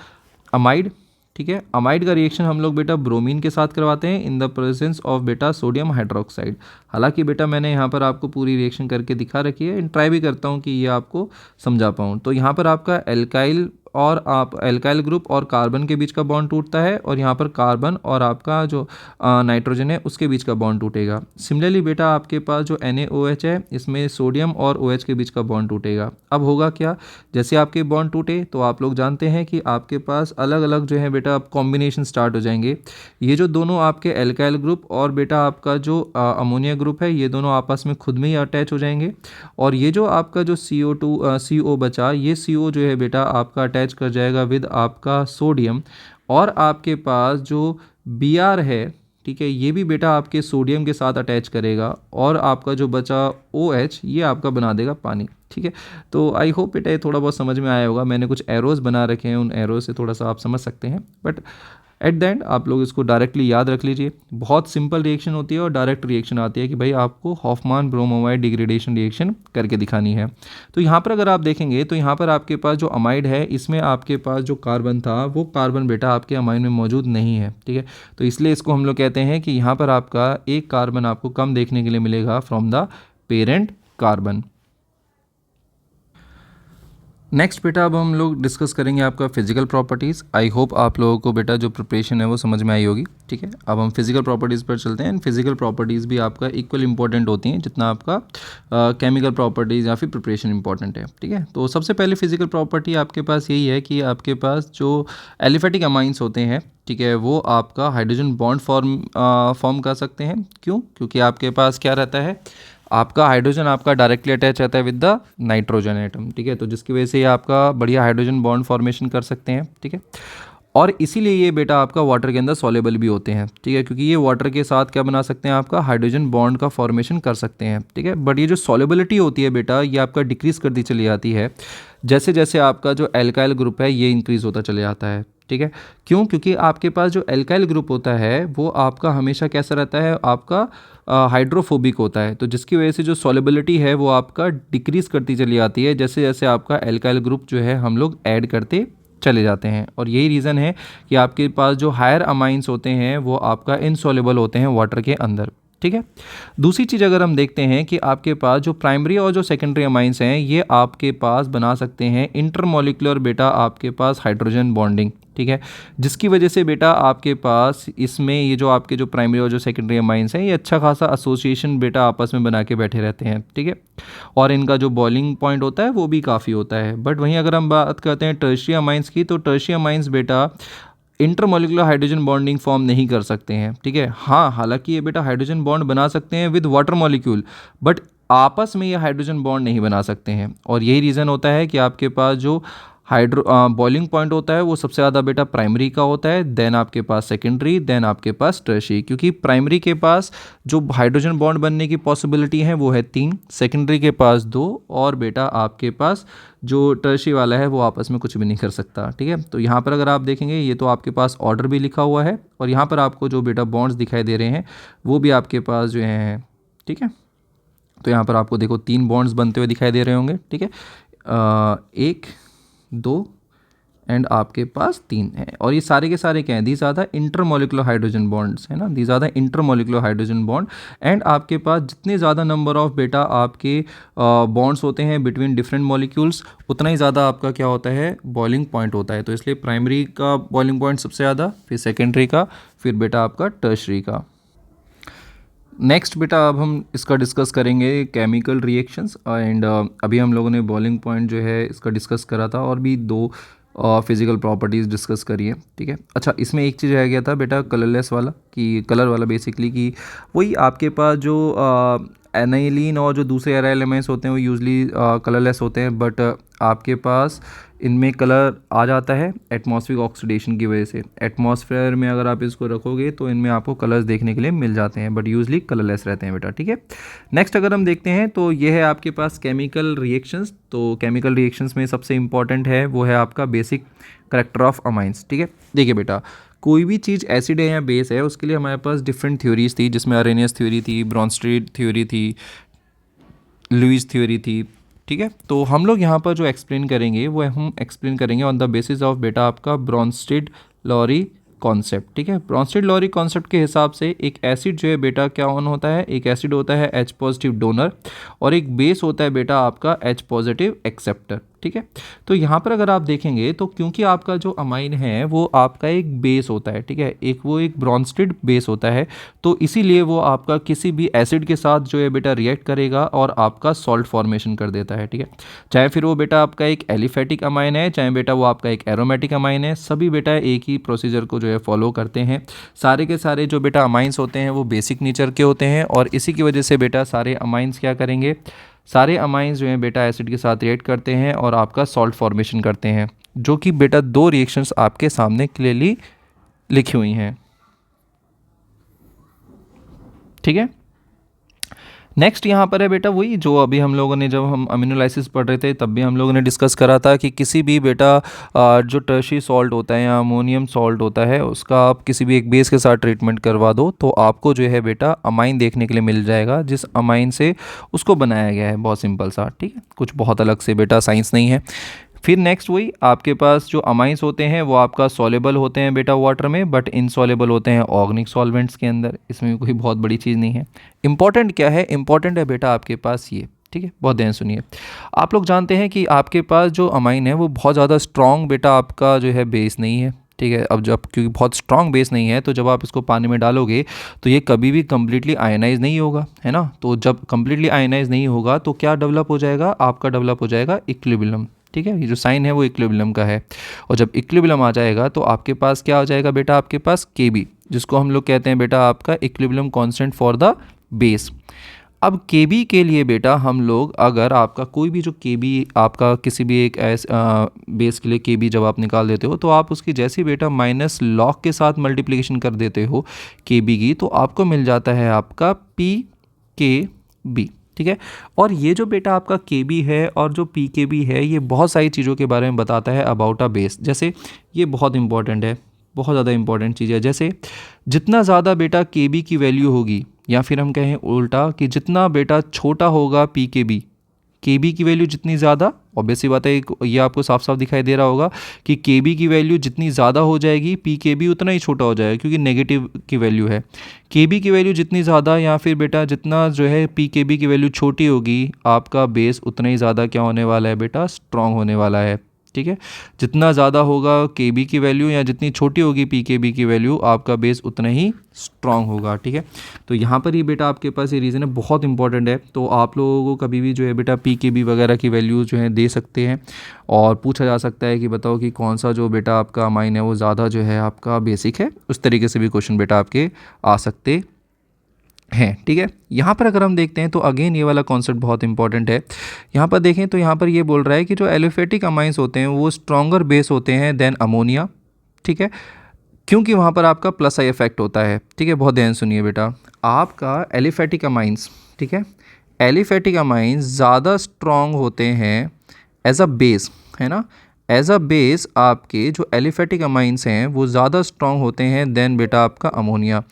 अमाइड, ठीक है। अमाइड का रिएक्शन हम लोग बेटा ब्रोमीन के साथ करवाते हैं इन द प्रेजेंस ऑफ बेटा सोडियम हाइड्रोक्साइड। हालांकि बेटा मैंने यहाँ पर आपको पूरी रिएक्शन करके दिखा रखी है, ट्राई भी करता हूँ कि ये आपको समझा पाऊँ। तो यहाँ पर आपका एल्काइल और आप एल्काइल ग्रुप और कार्बन के बीच का बॉन्ड टूटता है, और यहाँ पर कार्बन और आपका जो नाइट्रोजन है उसके बीच का बॉन्ड टूटेगा। सिमिलरली बेटा आपके पास जो NaOH है इसमें सोडियम और OH के बीच का बॉन्ड टूटेगा। अब होगा क्या, जैसे आपके बॉन्ड टूटे तो आप लोग जानते हैं कि आपके पास अलग अलग जो है बेटा अब कॉम्बिनेशन स्टार्ट हो जाएंगे। ये जो दोनों आपके एल्काइल ग्रुप और बेटा आपका जो अमोनिया ग्रुप है ये दोनों आपस में खुद में ही अटैच हो जाएंगे, और ये जो आपका जो CO बचा, ये CO जो है बेटा आपका अटैच कर जाएगा विद आपका सोडियम, और आपके पास जो Br है, ठीक है, ये भी बेटा आपके सोडियम के साथ अटैच करेगा, और आपका जो बचा OH ये आपका बना देगा पानी, ठीक है। तो आई होप बेटा ये थोड़ा बहुत समझ में आया होगा। मैंने कुछ एरोज बना रखे हैं, उन एरोज से थोड़ा सा आप समझ सकते हैं, बट एट द एंड आप लोग इसको डायरेक्टली याद रख लीजिए। बहुत सिंपल रिएक्शन होती है और डायरेक्ट रिएक्शन आती है कि भाई आपको हॉफमान ब्रोमोमाइड डिग्रेडेशन रिएक्शन करके दिखानी है। तो यहाँ पर अगर आप देखेंगे तो यहाँ पर आपके पास जो अमाइड है इसमें आपके पास जो कार्बन था वो कार्बन बेटा आपके अमाइड में मौजूद नहीं है, ठीक है। तो इसलिए इसको हम लोग कहते हैं कि यहाँ पर आपका एक कार्बन आपको कम देखने के लिए मिलेगा from the parent carbon. Next बेटा अब हम लोग डिस्कस करेंगे आपका फिजिकल प्रॉपर्टीज़। आई होप आप लोगों को बेटा जो प्रिपरेशन है वो समझ में आई होगी, ठीक है। अब हम फिजिकल प्रॉपर्टीज़ पर चलते हैं। फिजिकल प्रॉपर्टीज़ भी आपका इक्वल इंपॉर्टेंट होती हैं जितना आपका केमिकल प्रॉपर्टीज़ या फिर प्रिपरेशन इंपॉर्टेंट है, ठीक है। तो सबसे पहले फिजिकल प्रॉपर्टी आपके पास यही है कि आपके पास जो एलिफेटिक अमाइंस होते हैं, ठीक है, वो आपका हाइड्रोजन बॉन्ड फॉर्म कर सकते हैं। क्यों? क्योंकि आपके पास क्या रहता है, आपका हाइड्रोजन आपका डायरेक्टली अटैच रहता है विद द नाइट्रोजन एटम, ठीक है। तो जिसकी वजह से ये आपका बढ़िया हाइड्रोजन बॉन्ड फॉर्मेशन कर सकते हैं, ठीक है। और इसीलिए ये बेटा आपका वाटर के अंदर सॉल्युबल भी होते हैं, ठीक है, क्योंकि ये वाटर के साथ क्या बना सकते हैं, आपका हाइड्रोजन बॉन्ड का फॉर्मेशन कर सकते हैं, ठीक है। बट ये जो सॉल्युबिलिटी होती है बेटा ये आपका डिक्रीज करती चली जाती है जैसे जैसे आपका जो एल्काइल ग्रुप है ये इंक्रीज होता चले जाता है, ठीक है। क्यों? क्योंकि आपके पास जो एल्काइल ग्रुप होता है वो आपका हमेशा कैसा रहता है, आपका हाइड्रोफोबिक होता है। तो जिसकी वजह से जो सॉल्युबिलिटी है वो आपका डिक्रीज करती चली जाती है जैसे जैसे आपका एल्काइल ग्रुप जो है हम लोग ऐड करते चले जाते हैं। और यही रीज़न है कि आपके पास जो हायर अमाइंस होते हैं वो आपका इनसॉल्युबल होते हैं वाटर के अंदर, ठीक है। दूसरी चीज़ अगर हम देखते हैं कि आपके पास जो प्राइमरी और जो सेकेंडरी अमाइंस हैं ये आपके पास बना सकते हैं इंटरमॉलिक्यूलर बेटा आपके पास हाइड्रोजन बॉन्डिंग, ठीक है, जिसकी वजह से बेटा आपके पास इसमें ये जो आपके जो प्राइमरी और जो सेकेंडरी अमाइंस हैं ये अच्छा खासा एसोसिएशन बेटा आपस में बना के बैठे रहते हैं, ठीक है। और इनका जो बॉइलिंग पॉइंट होता है वो भी काफ़ी होता है। बट वहीं अगर हम बात करते हैं टर्शियरी अमाइंस की, तो टर्शियरी अमाइंस बेटा इंटरमॉलिक्यूलर हाइड्रोजन बॉन्डिंग फॉर्म नहीं कर सकते हैं, ठीक है। हाँ, हालांकि ये बेटा हाइड्रोजन बॉन्ड बना सकते हैं विद वाटर मॉलिक्यूल, बट आपस में ये हाइड्रोजन बॉन्ड नहीं बना सकते हैं। और यही रीज़न होता है कि आपके पास जो बॉइलिंग पॉइंट होता है वो सबसे ज़्यादा बेटा प्राइमरी का होता है, देन आपके पास सेकेंडरी, देन आपके पास टर्शियरी। क्योंकि प्राइमरी के पास जो हाइड्रोजन बॉन्ड बनने की पॉसिबिलिटी है वो है 3, सेकेंडरी के पास 2, और बेटा आपके पास जो टर्शियरी वाला है वो आपस में कुछ भी नहीं कर सकता, ठीक है। तो यहाँ पर अगर आप देखेंगे ये तो आपके पास ऑर्डर भी लिखा हुआ है, और यहाँ पर आपको जो बेटा बॉन्ड्स दिखाई दे रहे हैं वो भी आपके पास जो हैं, ठीक है। तो यहाँ पर आपको देखो 3 बॉन्ड्स बनते हुए दिखाई दे रहे होंगे, ठीक है, 1, 2 एंड आपके पास 3 है। और ये सारे के सारे क्या हैं, these are the intermolecular hydrogen bonds, है ना, these are the intermolecular hydrogen bond. And आपके पास जितने ज़्यादा नंबर ऑफ बेटा आपके बॉन्ड्स होते हैं बिटवीन डिफरेंट मॉलिक्यूल्स उतना ही ज़्यादा आपका क्या होता है, बॉइलिंग पॉइंट होता है। तो इसलिए प्राइमरी का बॉइलिंग पॉइंट सबसे ज़्यादा, फिर सेकेंडरी का, फिर बेटा आपका टर्शियरी का। नेक्स्ट बेटा अब हम इसका डिस्कस करेंगे केमिकल रिएक्शंस एंड अभी हम लोगों ने बॉइलिंग पॉइंट जो है इसका डिस्कस करा था और भी दो फिजिकल प्रॉपर्टीज़ डिस्कस करी है, ठीक है। अच्छा, इसमें एक चीज़ रह गया था बेटा कलरलेस वाला, कि कलर वाला बेसिकली कि वही आपके पास जो एनाइलिन और जो दूसरे एराइल एलिमेंट्स होते हैं वो यूजली कलरलेस होते हैं, बट आपके पास इनमें कलर आ जाता है एटमॉस्फेरिक ऑक्सीडेशन की वजह से। एटमॉस्फेयर में अगर आप इसको रखोगे तो इनमें आपको कलर्स देखने के लिए मिल जाते हैं, बट यूजली कलरलेस रहते हैं बेटा, ठीक है। नेक्स्ट अगर हम देखते हैं तो ये है आपके पास केमिकल रिएक्शंस। तो केमिकल रिएक्शंस में सबसे इंपॉर्टेंट है वो है आपका बेसिक करैक्टर ऑफ अमाइंस, ठीक है। देखिए बेटा, कोई भी चीज़ एसिड है या बेस है उसके लिए हमारे पास डिफरेंट थ्योरीज थी, जिसमें अरेनियस थ्योरी थी, ब्रॉन्स्टेड थ्योरी थी, लुईस थ्योरी थी, ठीक है। तो हम लोग यहाँ पर जो एक्सप्लेन करेंगे वो हम एक्सप्लेन करेंगे ऑन द बेसिस ऑफ बेटा आपका ब्रॉन्स्टेड लॉरी कॉन्सेप्ट, ठीक है। ब्रॉन्स्टेड लॉरी कॉन्सेप्ट के हिसाब से एक एसिड जो है बेटा क्या ऑन होता है, एक एसिड होता है H पॉजिटिव डोनर और एक बेस होता है बेटा आपका H पॉजिटिव एक्सेप्टर, ठीक है। तो यहाँ पर अगर आप देखेंगे तो क्योंकि आपका जो अमाइन है वो आपका एक बेस होता है, ठीक है, एक ब्रॉन्स्टेड बेस होता है, तो इसीलिए वो आपका किसी भी एसिड के साथ जो है बेटा रिएक्ट करेगा और आपका सॉल्ट फॉर्मेशन कर देता है, ठीक है। चाहे फिर वो बेटा आपका एक एलिफेटिक अमाइन है, चाहे बेटा वो आपका एक एरोमेटिक अमाइन है, सभी बेटा एक ही प्रोसीजर को जो है फॉलो करते हैं। सारे के सारे जो बेटा अमाइंस होते हैं वो बेसिक नेचर के होते हैं और इसी की वजह से बेटा सारे अमाइंस क्या करेंगे, सारे अमाइंस जो हैं बेटा एसिड के साथ रिएक्ट करते हैं और आपका सॉल्ट फॉर्मेशन करते हैं, जो कि बेटा दो रिएक्शंस आपके सामने क्लियरली लिखी हुई हैं, ठीक है। नेक्स्ट यहाँ पर है बेटा वही जो अभी हम लोगों ने जब हम अमीनोलाइसिस पढ़ रहे थे तब भी हम लोगों ने डिस्कस करा था कि किसी भी बेटा जो टर्शियरी सॉल्ट होता है या अमोनियम सॉल्ट होता है उसका आप किसी भी एक बेस के साथ ट्रीटमेंट करवा दो तो आपको जो है बेटा अमाइन देखने के लिए मिल जाएगा, जिस अमाइन से उसको बनाया गया है। बहुत सिंपल सा, ठीक है, कुछ बहुत अलग से बेटा साइंस नहीं है। फिर नेक्स्ट वही आपके पास जो अमाइंस होते हैं वो आपका सॉलेबल होते हैं बेटा वाटर में, बट इनसॉलेबल होते हैं ऑर्गेनिक सॉल्वेंट्स के अंदर। इसमें कोई बहुत बड़ी चीज़ नहीं है। इंपॉर्टेंट क्या है, इंपॉर्टेंट है बेटा आपके पास ये, ठीक है, बहुत ध्यान सुनिए। आप लोग जानते हैं कि आपके पास जो अमाइन है वो बहुत ज़्यादा स्ट्रॉन्ग बेटा आपका जो है बेस नहीं है, ठीक है। अब जब क्योंकि बहुत स्ट्रॉन्ग बेस नहीं है तो जब आप इसको पानी में डालोगे तो ये कभी भी कम्प्लीटली आयनाइज नहीं होगा, है ना। तो जब कम्प्लीटली आयनाइज नहीं होगा तो क्या डेवलप हो जाएगा, आपका डेवलप हो जाएगा इक्विलिब्रियम, ठीक है। ये जो साइन है वो इक्विलिब्रियम का है और जब इक्विलिब्रियम आ जाएगा तो आपके पास क्या हो जाएगा बेटा, आपके पास Kb, जिसको हम लोग कहते हैं बेटा आपका equilibrium constant for the base. अब Kb के लिए बेटा हम लोग अगर आपका कोई भी जो Kb आपका किसी भी एक बेस के लिए Kb जब आप निकाल देते हो तो आप उसकी जैसे बेटा माइनस लॉग के साथ मल्टीप्लिकेशन कर देते हो Kb की, तो आपको मिल जाता है आपका PKb, ठीक है। और ये जो बेटा आपका Kb है और जो PKb है ये बहुत सारी चीज़ों के बारे में बताता है अबाउट अ बेस। जैसे ये बहुत इंपॉर्टेंट है, बहुत ज़्यादा इंपॉर्टेंट चीज़ है। जैसे जितना ज़्यादा बेटा Kb की वैल्यू होगी, या फिर हम कहें उल्टा कि जितना बेटा छोटा होगा PKb, Kb की वैल्यू जितनी ज़्यादा, ऑब्वियसली बात है ये आपको साफ साफ दिखाई दे रहा होगा कि Kb की वैल्यू जितनी ज़्यादा हो जाएगी PKb उतना ही छोटा हो जाएगा, क्योंकि नेगेटिव की वैल्यू है। Kb की वैल्यू जितनी ज़्यादा या फिर बेटा जितना जो है PKb की वैल्यू छोटी होगी, आपका बेस उतना ही ज़्यादा क्या होने वाला है बेटा, स्ट्रॉन्ग होने वाला है, ठीक है। जितना ज़्यादा होगा Kb की वैल्यू या जितनी छोटी होगी PKb की वैल्यू, आपका बेस उतना ही स्ट्रॉन्ग होगा, ठीक है। तो यहाँ पर ही बेटा आपके पास ये रीज़न है, बहुत इंपॉर्टेंट है। तो आप लोगों को कभी भी जो है बेटा PKb वगैरह की वैल्यू जो है दे सकते हैं और पूछा जा सकता है कि बताओ कि कौन सा जो बेटा आपका अमाइन है वो ज़्यादा जो है आपका बेसिक है। उस तरीके से भी क्वेश्चन बेटा आपके आ सकते हैं, ठीक है। यहाँ पर अगर हम देखते हैं तो अगेन ये वाला कॉन्सेप्ट बहुत इंपॉर्टेंट है। यहाँ पर देखें तो यहाँ पर ये बोल रहा है कि जो एलिफेटिक अमाइंस होते हैं वो स्ट्रॉन्गर बेस होते हैं देन अमोनिया, ठीक है, क्योंकि वहाँ पर आपका प्लस आई इफेक्ट होता है, ठीक है। बहुत ध्यान सुनिए बेटा, आपका एलिफेटिक अमाइंस, ठीक है, एलिफेटिक अमाइंस ज़्यादा स्ट्रॉन्ग होते हैं एज अ बेस, है ना। एज अ बेस आपके जो एलिफेटिक अमाइंस हैं वो ज़्यादा स्ट्रॉन्ग होते हैं देन बेटा आपका अमोनिया।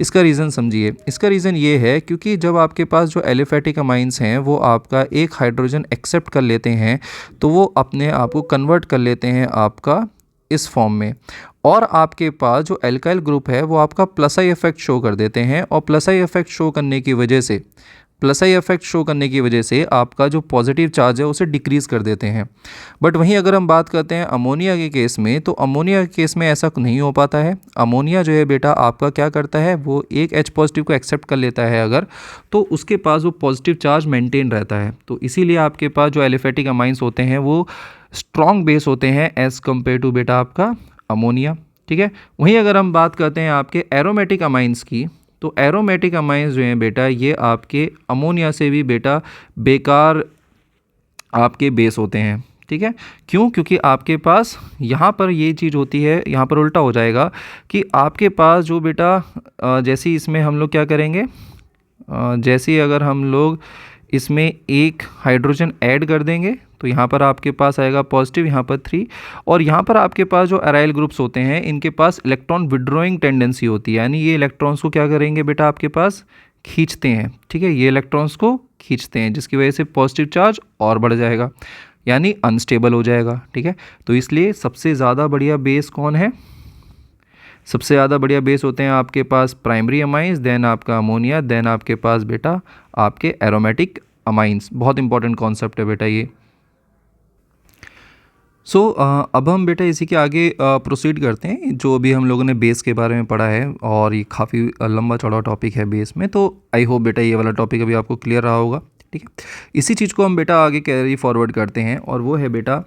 इसका रीज़न समझिए, इसका रीज़न ये है क्योंकि जब आपके पास जो एलिफेटिक अमाइंस हैं वो आपका एक हाइड्रोजन एक्सेप्ट कर लेते हैं तो वो अपने आप को कन्वर्ट कर लेते हैं आपका इस फॉर्म में, और आपके पास जो एल्काइल ग्रुप है वो आपका प्लस आई इफेक्ट शो कर देते हैं, और प्लस आई इफेक्ट शो करने की वजह से प्लस आई इफेक्ट शो करने की वजह से आपका जो पॉजिटिव चार्ज है उसे डिक्रीज़ कर देते हैं। बट वहीं अगर हम बात करते हैं अमोनिया के केस में, तो अमोनिया के केस में ऐसा नहीं हो पाता है। अमोनिया जो है बेटा आपका क्या करता है, वो एक H पॉजिटिव को एक्सेप्ट कर लेता है अगर, तो उसके पास वो पॉजिटिव चार्ज मेंटेन रहता है। तो इसीलिए आपके पास जो एलिफेटिक अमाइंस होते हैं वो स्ट्रॉन्ग बेस होते हैं एज़ कम्पेयर टू बेटा आपका अमोनिया। ठीक है। वहीं अगर हम बात करते हैं आपके एरोमेटिक अमाइंस की, तो एरोमेटिक अमाइंस जो हैं बेटा ये आपके अमोनिया से भी बेटा बेकार आपके बेस होते हैं। ठीक है। क्यों? क्योंकि आपके पास यहाँ पर ये चीज़ होती है, यहाँ पर उल्टा हो जाएगा कि आपके पास जो बेटा जैसे इसमें हम लोग क्या करेंगे, जैसे अगर हम लोग इसमें एक हाइड्रोजन ऐड कर देंगे तो यहाँ पर आपके पास आएगा पॉजिटिव, यहाँ पर 3, और यहाँ पर आपके पास जो अराइल ग्रुप्स होते हैं इनके पास इलेक्ट्रॉन विड्रॉइंग टेंडेंसी होती है, यानी ये इलेक्ट्रॉन्स को क्या करेंगे बेटा आपके पास खींचते हैं। ठीक है, ये इलेक्ट्रॉन्स को खींचते हैं जिसकी वजह से पॉजिटिव चार्ज और बढ़ जाएगा, यानी अनस्टेबल हो जाएगा। ठीक है, तो इसलिए सबसे ज़्यादा बढ़िया बेस कौन है, सबसे ज़्यादा बढ़िया बेस होते हैं आपके पास प्राइमरी अमाइंस, देन आपका अमोनिया, देन आपके पास बेटा आपके एरोमेटिक अमाइंस। बहुत इंपॉर्टेंट कॉन्सेप्ट है बेटा ये। सो अब हम बेटा इसी के आगे प्रोसीड करते हैं। जो अभी हम लोगों ने बेस के बारे में पढ़ा है और ये काफ़ी लंबा चौड़ा टॉपिक है बेस में, तो आई होप बेटा ये वाला टॉपिक अभी आपको क्लियर रहा होगा। ठीक है, इसी चीज़ को हम बेटा आगे कैरी फॉरवर्ड करते हैं, और वो है बेटा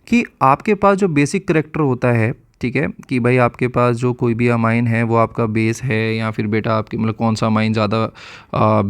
कि आपके पास जो बेसिक करेक्टर होता है, ठीक है, कि भाई आपके पास जो कोई भी अमाइन है वो आपका बेस है या फिर बेटा आपके मतलब कौन सा अमाइन ज़्यादा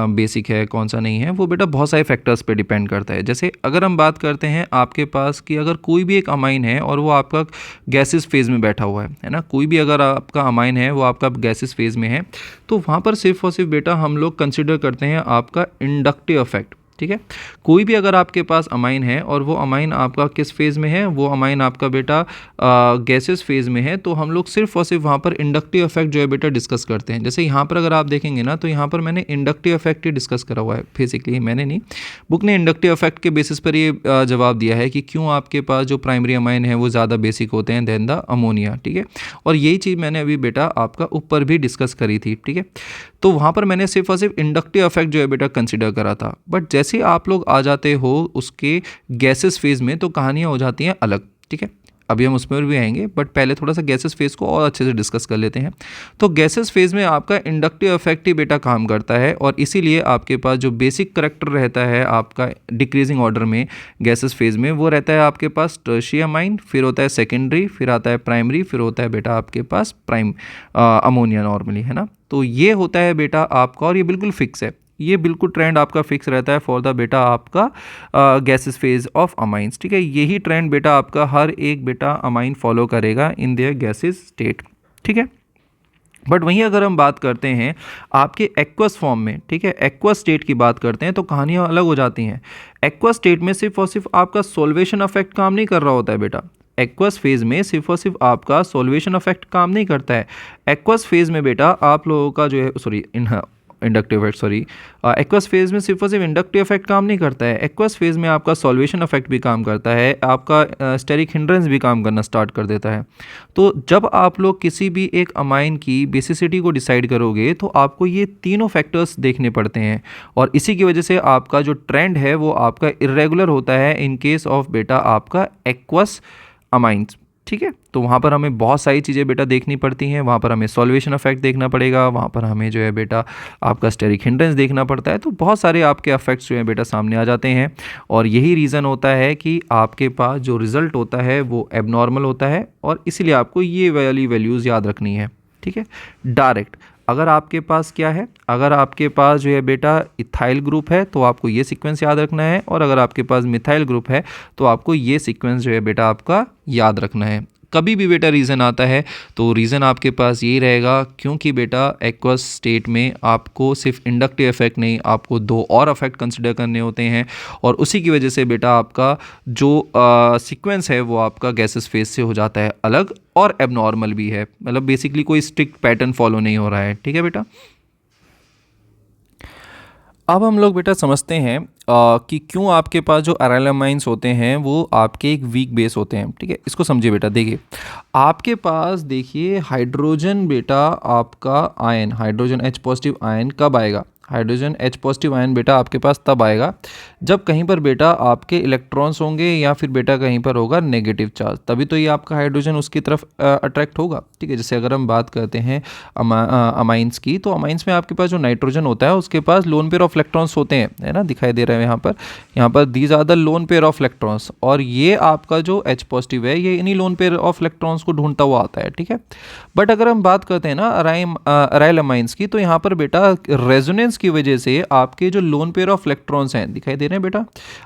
बेसिक है कौन सा नहीं है, वो बेटा बहुत सारे फैक्टर्स पे डिपेंड करता है। जैसे अगर हम बात करते हैं आपके पास कि अगर कोई भी एक अमाइन है और वो आपका गैसेस फेज़ में बैठा हुआ है ना, कोई भी अगर आपका अमाइन है वो आपका गैसेस फेज़ में है, तो वहाँ पर सिर्फ और सिर्फ बेटा हम लोग कंसिडर करते हैं आपका इंडक्टिव इफेक्ट। ठीक है, कोई भी अगर आपके पास अमाइन है और वो अमाइन आपका किस फेज़ में है, वो अमाइन आपका बेटा गैसेस फेज़ में है, तो हम लोग सिर्फ और सिर्फ वहाँ पर इंडक्टिव इफेक्ट जो है बेटा डिस्कस करते हैं। जैसे यहाँ पर अगर आप देखेंगे ना, तो यहाँ पर मैंने इंडक्टिव इफेक्ट ही डिस्कस करा हुआ है, बेसिकली मैंने नहीं, बुक ने इंडक्टिव इफेक्ट के बेसिस पर ये जवाब दिया है कि क्यों आपके पास जो प्राइमरी अमाइन है वो ज़्यादा बेसिक होते हैं देन द अमोनिया। ठीक है, और यही चीज़ मैंने अभी बेटा आपका ऊपर भी डिस्कस करी थी। ठीक है, तो वहाँ पर मैंने सिर्फ और सिर्फ इंडक्टिव इफेक्ट जो है बेटा कंसिडर करा था। बट जैसे आप लोग आ जाते हो उसके गैसेस फेज़ में, तो कहानियाँ हो जाती हैं अलग। ठीक है, अभी हम उसमें भी आएंगे, बट पहले थोड़ा सा गैसेस फेज़ को और अच्छे से डिस्कस कर लेते हैं। तो गैसेस फेज़ में आपका इंडक्टिव इफेक्ट ही बेटा काम करता है, और इसीलिए आपके पास जो बेसिक करैक्टर रहता है आपका डिक्रीजिंग ऑर्डर में गैसेस फेज़ में, वो रहता है आपके पास टर्शियरी अमाइन, फिर होता है सेकेंडरी, फिर आता है प्राइमरी, फिर होता है बेटा आपके पास अमोनिया नॉर्मली, है ना। तो ये होता है बेटा आपका, और ये बिल्कुल फिक्स है, ये बिल्कुल ट्रेंड आपका फिक्स रहता है फॉर द बेटा आपका गैसेस फेज ऑफ अमाइंस। ठीक है, यही ट्रेंड बेटा आपका हर एक बेटा अमाइन फॉलो करेगा इन देयर गैसेस स्टेट। ठीक है, बट वहीं अगर हम बात करते हैं आपके एक्वस फॉर्म में, ठीक है, एक्वस स्टेट की बात करते हैं, तो कहानियाँ अलग हो जाती हैं। एक्वस स्टेट में सिर्फ और सिर्फ आपका सोल्वेशन इफेक्ट काम नहीं कर रहा होता है बेटा। एक्वस फेज़ में सिर्फ और सिर्फ आपका सोल्वेशन इफेक्ट काम नहीं करता है। एक्वस फेज़ में बेटा आप लोगों का जो है इंडक्टिव इफेक्ट, एक्वस फेज़ में सिर्फ और सिर्फ इंडक्टिव इफेक्ट काम नहीं करता है। एक्वस फेज़ में आपका सॉल्वेशन इफेक्ट भी काम करता है, आपका स्टेरिक हिंड्रेंस भी काम करना स्टार्ट कर देता है। तो जब आप लोग किसी भी एक अमाइन की बेसिसिटी को डिसाइड करोगे, तो आपको ये तीनों फैक्टर्स देखने पड़ते हैं, और इसी की वजह से आपका जो ट्रेंड है वो आपका इरेगुलर होता है इन केस ऑफ बेटा आपका एक्वस अमाइंस। ठीक है, तो वहाँ पर हमें बहुत सारी चीज़ें बेटा देखनी पड़ती हैं। वहाँ पर हमें सॉल्वेशन इफेक्ट देखना पड़ेगा, वहाँ पर हमें जो है बेटा आपका स्टेरिक हिंड्रेंस देखना पड़ता है। तो बहुत सारे आपके इफेक्ट्स जो हैं बेटा सामने आ जाते हैं, और यही रीज़न होता है कि आपके पास जो रिज़ल्ट होता है वो एबनॉर्मल होता है, और इसीलिए आपको ये वाली वैल्यूज़ याद रखनी है। ठीक है, डायरेक्ट अगर आपके पास क्या है, अगर आपके पास जो है बेटा इथाइल ग्रुप है तो आपको ये सीक्वेंस याद रखना है, और अगर आपके पास मिथाइल ग्रुप है तो आपको ये सीक्वेंस जो है बेटा आपका याद रखना है। कभी भी बेटा रीज़न आता है तो रीज़न आपके पास यही रहेगा, क्योंकि बेटा एक्वस स्टेट में आपको सिर्फ इंडक्टिव इफेक्ट नहीं, आपको दो और इफेक्ट कंसिडर करने होते हैं, और उसी की वजह से बेटा आपका जो सीक्वेंस है वो आपका गैसेस फेज से हो जाता है अलग, और एबनॉर्मल भी है, मतलब बेसिकली कोई स्ट्रिक्ट पैटर्न फॉलो नहीं हो रहा है। ठीक है बेटा, अब हम लोग बेटा समझते हैं कि क्यों आपके पास जो अराइल अमाइंस होते हैं वो आपके एक वीक बेस होते हैं। ठीक है, इसको समझिए बेटा। देखिए आपके पास, देखिए हाइड्रोजन बेटा आपका ion, hydrogen H positive ion कब आएगा, हाइड्रोजन H पॉजिटिव आयन बेटा आपके पास तब आएगा जब कहीं पर बेटा आपके इलेक्ट्रॉन्स होंगे या फिर बेटा कहीं पर होगा नेगेटिव चार्ज, तभी तो ये आपका हाइड्रोजन उसकी तरफ अट्रैक्ट होगा। ठीक है, जैसे अगर हम बात करते हैं अमाइंस की, तो अमाइंस में आपके पास जो नाइट्रोजन होता है उसके पास लोन पेयर ऑफ इलेक्ट्रॉन्स होते हैं, है ना, दिखाई दे रहे हैं यहाँ पर these are the lone pair of electrons, और ये आपका जो H पॉजिटिव है ये इन्हीं लोन पेयर ऑफ इलेक्ट्रॉन्स को ढूंढता हुआ आता है। ठीक है, बट अगर हम बात करते हैं ना अराइल अमाइंस की, तो यहाँ पर बेटा रेजोनेंस की वजह से आपके जो लोन पेयर ऑफ इलेक्ट्रॉन्स हैं, दिखाई दे रहे हैं बेटा,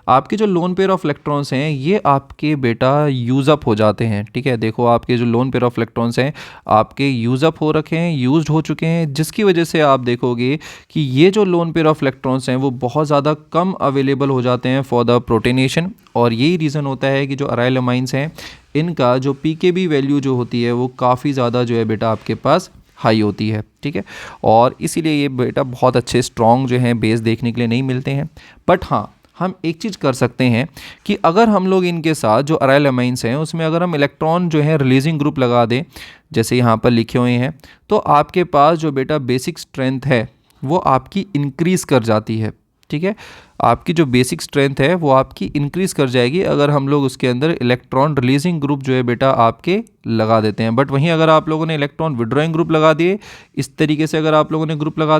आपके जो लोन पेयर ऑफ इलेक्ट्रॉन्स हैं ये आपके बेटा यूज अप हो जाते हैं। ठीक है, देखो आपके जो लोन पेयर ऑफ इलेक्ट्रॉन्स हैं आपके यूज अप हो रखे हैं, यूज्ड हो चुके हैं, जिसकी वजह से आप देखोगे कि ये जो लोन पेयर ऑफ इलेक्ट्रॉन्स हैं वो बहुत ज़्यादा कम अवेलेबल हो जाते हैं फॉर द प्रोटोनेशन, और यही रीज़न होता है कि जो अराइल अमाइंस हैं इनका जो पीकेबी वैल्यू जो होती है वो काफ़ी ज़्यादा जो है बेटा आपके पास हाई होती है। ठीक है, और इसीलिए ये बेटा बहुत अच्छे स्ट्रॉन्ग जो हैं बेस देखने के लिए नहीं मिलते हैं। बट हाँ, हम एक चीज़ कर सकते हैं कि अगर हम लोग इनके साथ जो अराइल अमाइंस हैं उसमें अगर हम इलेक्ट्रॉन जो है रिलीजिंग ग्रुप लगा दें, जैसे यहाँ पर लिखे हुए हैं, तो आपके पास जो बेटा बेसिक स्ट्रेंथ है वो आपकी इंक्रीज़ कर जाती है। ठीक है, आपकी जो बेसिक स्ट्रेंथ है वो आपकी इंक्रीज़ कर जाएगी अगर हम लोग उसके अंदर इलेक्ट्रॉन रिलीजिंग ग्रुप जो है बेटा आपके लगा देते हैं। बट वहीं अगर आप लोगों ने इलेक्ट्रॉन विड्रॉइंग ग्रुप लगा दिए, इस तरीके से अगर आप लोगों ने ग्रुप लगा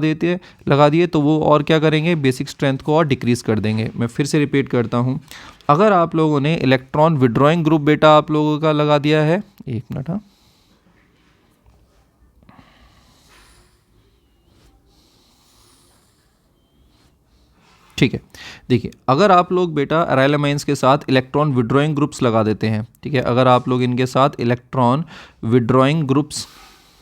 दिए तो वो और क्या करेंगे, बेसिक स्ट्रेंथ को और डिक्रीज़ कर देंगे। मैं फिर से रिपीट करता हूँ, अगर आप लोगों ने इलेक्ट्रॉन विड्रॉइंग ग्रुप बेटा आप लोगों का लगा दिया है, एक मिनट, हाँ, ठीक है, देखिए अगर आप लोग बेटा अराइल अमाइंस के साथ इलेक्ट्रॉन विड्रॉइंग ग्रुप्स लगा देते हैं, ठीक है, अगर आप लोग इनके साथ इलेक्ट्रॉन विड्रॉइंग ग्रुप्स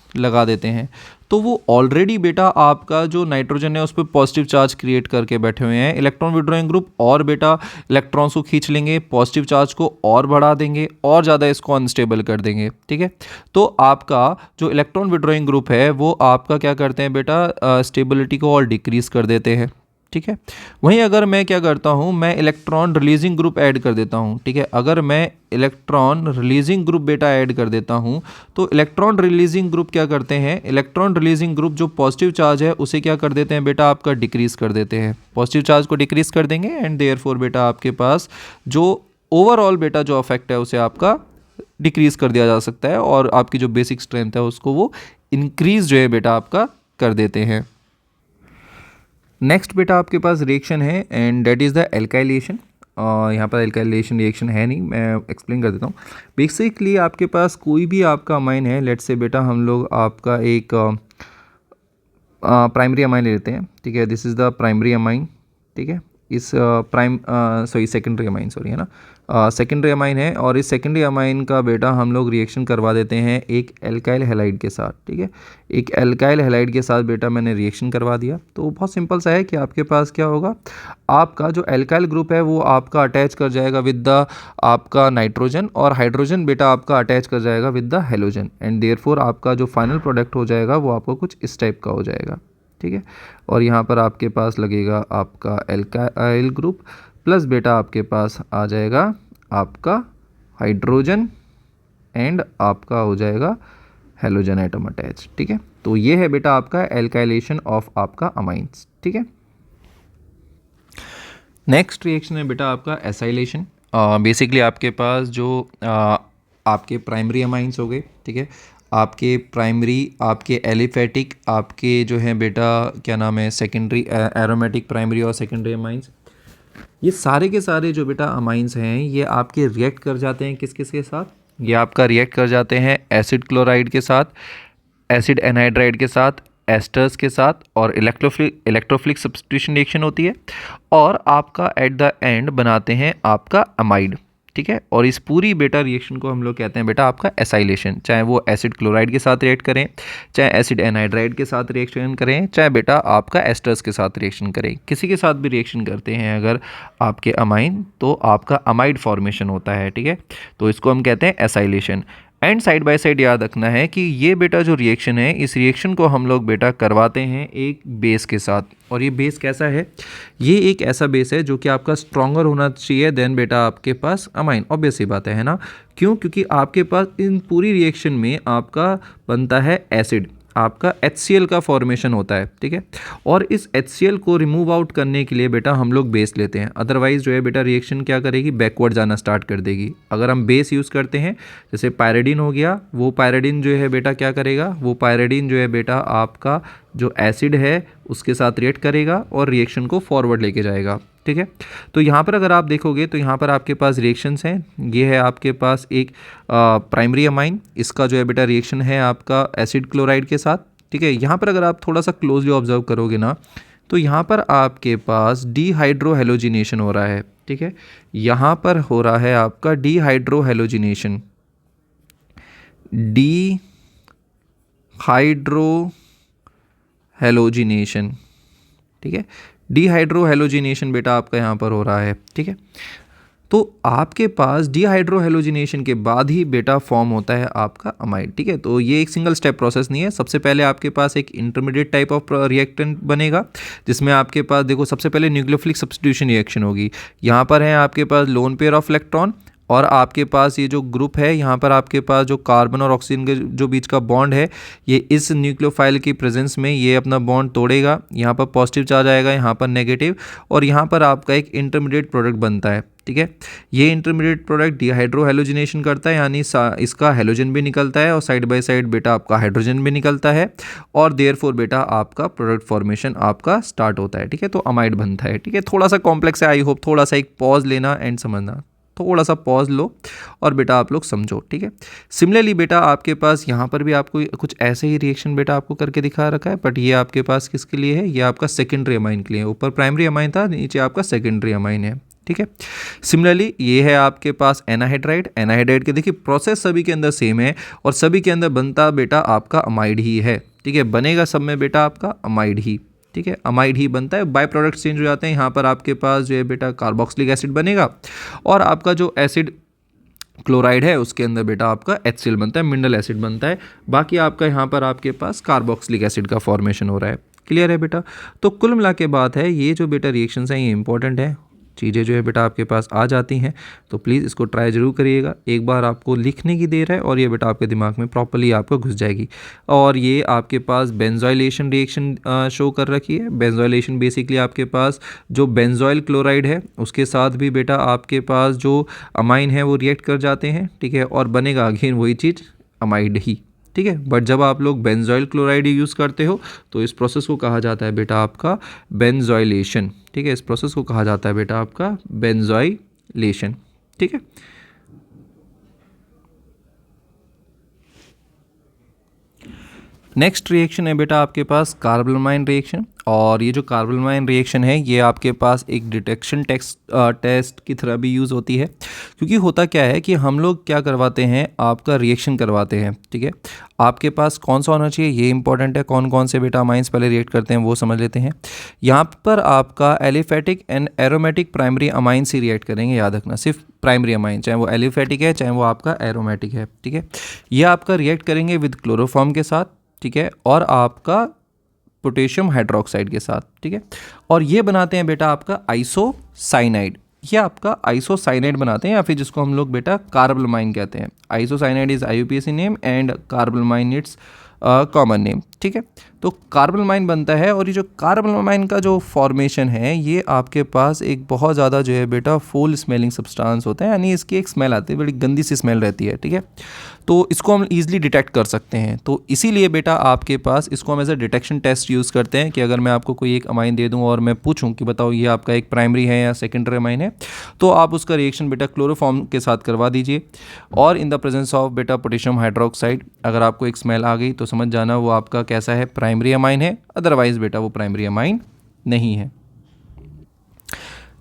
लगा देते हैं तो वो ऑलरेडी बेटा आपका जो नाइट्रोजन है उस पर पॉजिटिव चार्ज क्रिएट करके बैठे हुए हैं। इलेक्ट्रॉन विड्रॉइंग ग्रुप और बेटा इलेक्ट्रॉन्स को खींच लेंगे, पॉजिटिव चार्ज को और बढ़ा देंगे और ज़्यादा इसको अनस्टेबल कर देंगे। ठीक है, तो आपका जो इलेक्ट्रॉन विड्रॉइंग ग्रुप है वो आपका क्या करते हैं बेटा, स्टेबिलिटी को और डिक्रीज़ कर देते हैं। ठीक है, वहीं अगर मैं क्या करता हूँ, मैं इलेक्ट्रॉन रिलीजिंग ग्रुप ऐड कर देता हूँ। ठीक है, अगर मैं इलेक्ट्रॉन रिलीजिंग ग्रुप बेटा ऐड कर देता हूँ तो इलेक्ट्रॉन रिलीजिंग ग्रुप क्या करते हैं, इलेक्ट्रॉन रिलीजिंग ग्रुप जो पॉजिटिव चार्ज है उसे क्या कर देते हैं बेटा आपका डिक्रीज़ कर देते हैं, पॉजिटिव चार्ज को डिक्रीज़ कर देंगे, एंड देयरफॉर बेटा आपके पास जो ओवरऑल बेटा जो अफेक्ट है उसे आपका डिक्रीज़ कर दिया जा सकता है और आपकी जो बेसिक स्ट्रेंथ है उसको वो इंक्रीज़ जो है बेटा आपका कर देते हैं। नेक्स्ट बेटा आपके पास रिएक्शन है and that is the alkylation. यहाँ पर एल्काइलेशन रिएक्शन है नहीं, मैं एक्सप्लेन कर देता हूँ। बेसिकली आपके पास कोई भी आपका अमाइन है, लेट्स से बेटा हम लोग आपका एक प्राइमरी अमाइन ले लेते हैं। ठीक है, this is the primary amine. ठीक है, इस सेकेंडरी अमाइन है ना, सेकेंडरी अमाइन है, और इस सेकेंडरी अमाइन का बेटा हम लोग रिएक्शन करवा देते हैं एक एल्काइल हैलाइड के साथ। ठीक है, एक एल्काइल हैलाइड के साथ बेटा मैंने रिएक्शन करवा दिया, तो बहुत सिंपल सा है कि आपके पास क्या होगा, आपका जो एल्काइल ग्रुप है वो आपका अटैच कर जाएगा विद द आपका नाइट्रोजन, और हाइड्रोजन बेटा आपका अटैच कर जाएगा with the halogen, and therefore आपका जो फाइनल प्रोडक्ट हो जाएगा वो आपको कुछ इस टाइप का हो जाएगा। ठीक है, और यहाँ पर आपके पास लगेगा आपका एल्काइल ग्रुप प्लस बेटा आपके पास आ जाएगा आपका हाइड्रोजन, एंड आपका हो जाएगा हेलोजन एटम अटैच। ठीक है, तो ये है बेटा आपका एल्काइलेशन ऑफ आपका अमाइंस। ठीक है, नेक्स्ट रिएक्शन है बेटा आपका एसाइलेशन। बेसिकली आपके पास जो आपके प्राइमरी अमाइंस हो गए, ठीक है, आपके प्राइमरी, आपके एलिफेटिक, आपके जो है बेटा क्या नाम है सेकेंडरी एरोमेटिक प्राइमरी और सेकेंडरी अमाइंस, ये सारे के सारे जो बेटा अमाइंस हैं ये आपके रिएक्ट कर जाते हैं किस किस के साथ, ये आपका रिएक्ट कर जाते हैं एसिड क्लोराइड के साथ, एसिड एनहाइड्राइड के साथ, एस्टर्स के साथ, और इलेक्ट्रोफिलिक सब्स्टिट्यूशन रिएक्शन होती है, और आपका एट द एंड बनाते हैं आपका अमाइड। ठीक है, और इस पूरी बेटा रिएक्शन को हम लोग कहते हैं बेटा आपका एसाइलेशन, चाहे वो एसिड क्लोराइड के साथ रिएक्ट करें, चाहे एसिड एनहाइड्राइड के साथ रिएक्शन करें, चाहे बेटा आपका एस्टर्स के साथ रिएक्शन करें, किसी के साथ भी रिएक्शन करते हैं अगर आपके अमाइन, तो आपका अमाइड फॉर्मेशन होता है। ठीक है, तो इसको हम कहते हैं acylation. And side by side याद रखना है कि ये बेटा जो रिएक्शन है, इस रिएक्शन को हम लोग बेटा करवाते हैं एक बेस के साथ, और ये बेस कैसा है, ये एक ऐसा बेस है जो कि आपका स्ट्रॉन्गर होना चाहिए देन बेटा आपके पास अमाइन। ऑब्वियस सी बात है ना, क्यों, क्योंकि आपके पास इन पूरी रिएक्शन में आपका बनता है एसिड, आपका HCl का फॉर्मेशन होता है, ठीक है। और इस HCl को रिमूव आउट करने के लिए बेटा हम लोग बेस लेते हैं, अदरवाइज जो है बेटा रिएक्शन क्या करेगी, बैकवर्ड जाना स्टार्ट कर देगी। अगर हम बेस यूज़ करते हैं, जैसे पायरिडीन हो गया, वो पायरिडीन जो है बेटा क्या करेगा, वो पायरिडीन जो है बेटा आपका जो एसिड है उसके साथ रिएक्ट करेगा और रिएक्शन को फॉरवर्ड लेके जाएगा, ठीक है। तो यहाँ पर अगर आप देखोगे तो यहाँ पर आपके पास रिएक्शंस हैं। ये है आपके पास एक प्राइमरी अमाइन, इसका जो है बेटा रिएक्शन है आपका एसिड क्लोराइड के साथ, ठीक है। यहाँ पर अगर आप थोड़ा सा क्लोजली ऑब्जर्व करोगे ना, तो यहाँ पर आपके पास डीहाइड्रोहेलोजिनेशन हो रहा है, ठीक है। यहाँ पर हो रहा है आपका डीहाइड्रोहेलोजिनेशन, डीहाइड्रोहेलोजिनेशन, ठीक है। डीहाइड्रोहेलोजिनेशन बेटा आपका यहाँ पर हो रहा है, ठीक है। तो आपके पास डीहाइड्रोहेलोजिनेशन के बाद ही बेटा फॉर्म होता है आपका अमाइड, ठीक है। तो ये एक सिंगल स्टेप प्रोसेस नहीं है। सबसे पहले आपके पास एक इंटरमीडिएट टाइप ऑफ रिएक्टेंट बनेगा, जिसमें आपके पास देखो सबसे पहले न्यूक्लियोफिलिक सब्स्टिट्यूशन रिएक्शन होगी। यहाँ पर है आपके पास लोन पेयर ऑफ इलेक्ट्रॉन, और आपके पास ये जो ग्रुप है, यहाँ पर आपके पास जो कार्बन और ऑक्सीजन के जो बीच का बॉन्ड है, ये इस न्यूक्लियोफाइल की प्रेजेंस में ये अपना बॉन्ड तोड़ेगा। यहाँ पर पॉजिटिव चार्ज आएगा, यहाँ पर नेगेटिव, और यहाँ पर आपका एक इंटरमीडिएट प्रोडक्ट बनता है, ठीक है। ये इंटरमीडिएट प्रोडक्ट डीहाइड्रोहेलोजिनेशन करता है, यानी इसका हेलोजन भी निकलता है और साइड बाय साइड बेटा आपका हाइड्रोजन भी निकलता है, और देयरफॉर बेटा आपका प्रोडक्ट फॉर्मेशन आपका स्टार्ट होता है, ठीक है। तो अमाइड बनता है, ठीक है। थोड़ा सा कॉम्प्लेक्स है, आई होप थोड़ा सा एक पॉज लेना एंड समझना, थोड़ा सा पॉज लो और बेटा आप लोग समझो, ठीक है। सिमिलरली बेटा आपके पास यहाँ पर भी आपको कुछ ऐसे ही रिएक्शन बेटा आपको करके दिखा रखा है, बट ये आपके पास किसके लिए है, ये आपका सेकेंडरी अमाइन के लिए। ऊपर प्राइमरी अमाइन था, नीचे आपका सेकेंडरी अमाइन है, ठीक है। सिमिलरली ये है आपके पास एनाहाइड्राइड। एनाहाइड्राइड के देखिए प्रोसेस सभी के अंदर सेम है और सभी के अंदर बनता बेटा आपका अमाइड ही है, ठीक है। बनेगा सब में बेटा आपका अमाइड ही, ठीक है। अमाइड ही बनता है, बाय प्रोडक्ट चेंज हो जाते हैं। यहाँ पर आपके पास जो है बेटा कार्बोक्सिलिक एसिड बनेगा, और आपका जो एसिड क्लोराइड है उसके अंदर बेटा आपका HCl बनता है, मिनरल एसिड बनता है। बाकी आपका यहाँ पर आपके पास कार्बोक्सिलिक एसिड का फॉर्मेशन हो रहा है। क्लियर है बेटा। तो कुल मिला के बात है, ये जो बेटा रिएक्शंस हैं ये इंपॉर्टेंट है, चीज़ें जो है बेटा आपके पास आ जाती हैं, तो प्लीज़ इसको ट्राई ज़रूर करिएगा। एक बार आपको लिखने की देर है और ये बेटा आपके दिमाग में प्रॉपर्ली आपको घुस जाएगी। और ये आपके पास बेंजोइलेशन रिएक्शन शो कर रखी है। बेंजोइलेशन बेसिकली आपके पास जो बेंजोइल क्लोराइड है उसके साथ भी बेटा आपके पास जो अमाइन है वो रिएक्ट कर जाते हैं, ठीक है, और बनेगा अगेन वही चीज़ अमाइड ही, ठीक है। बट जब आप लोग बेंजोइल क्लोराइड यूज़ करते हो तो इस प्रोसेस को कहा जाता है बेटा आपका बेंजोइलेशन, ठीक है। इस प्रोसेस को कहा जाता है बेटा आपका बेंजोइलेशन, ठीक है। नेक्स्ट रिएक्शन है बेटा आपके पास कार्बोनामाइन रिएक्शन, और ये जो कार्बोनामाइन रिएक्शन है ये आपके पास एक डिटेक्शन टेस्ट की तरह भी यूज़ होती है। क्योंकि होता क्या है कि हम लोग क्या करवाते हैं, आपका रिएक्शन करवाते हैं, ठीक है। आपके पास कौन सा होना चाहिए ये इंपॉर्टेंट है, कौन कौन से बेटा अमाइंस पहले रिएक्ट करते हैं वो समझ लेते हैं। यहाँ पर आपका aliphatic and aromatic primary amine से रिएक्ट करेंगे, याद रखना सिर्फ प्राइमरी अमाइन, चाहे वो एलिफेटिक है चाहे वो आपका एरोमेटिक है, ठीक है। ये आपका रिएक्ट करेंगे विद क्लोरोफॉर्म के साथ, ठीक है, और आपका पोटेशियम हाइड्रोक्साइड के साथ, ठीक है। और ये बनाते हैं बेटा आपका आइसोसाइनाइड, ये आपका आइसोसाइनाइड बनाते हैं, या फिर जिसको हम लोग बेटा कार्बोनामाइन कहते हैं। Isocyanide is IUPAC name and carbylamine its common name, ठीक है। तो कार्बोनामाइन बनता है, और ये जो कार्बोनामाइन का जो फॉर्मेशन है ये आपके पास एक बहुत ज़्यादा जो है बेटा फुल स्मेलिंग सब्सटेंस होता है, यानी इसकी एक स्मेल आती है, बड़ी गंदी सी स्मेल रहती है, ठीक है। तो इसको हम ईजिली डिटेक्ट कर सकते हैं, तो इसीलिए बेटा आपके पास इसको हम as a detection test use करते हैं कि अगर मैं आपको कोई एक अमाइन दे दूं और मैं पूछूं कि बताओ ये आपका एक प्राइमरी है या सेकेंडरी अमाइन है, तो आप उसका रिएक्शन बेटा क्लोरोफॉर्म के साथ करवा दीजिए, और इन द प्रेजेंस ऑफ बेटा पोटेशियम हाइड्रोक्साइड अगर आपको एक स्मेल आ गई तो समझ जाना वो आपका कैसा है, प्राइमरी अमाइन है, अदरवाइज बेटा वो प्राइमरी अमाइन नहीं है।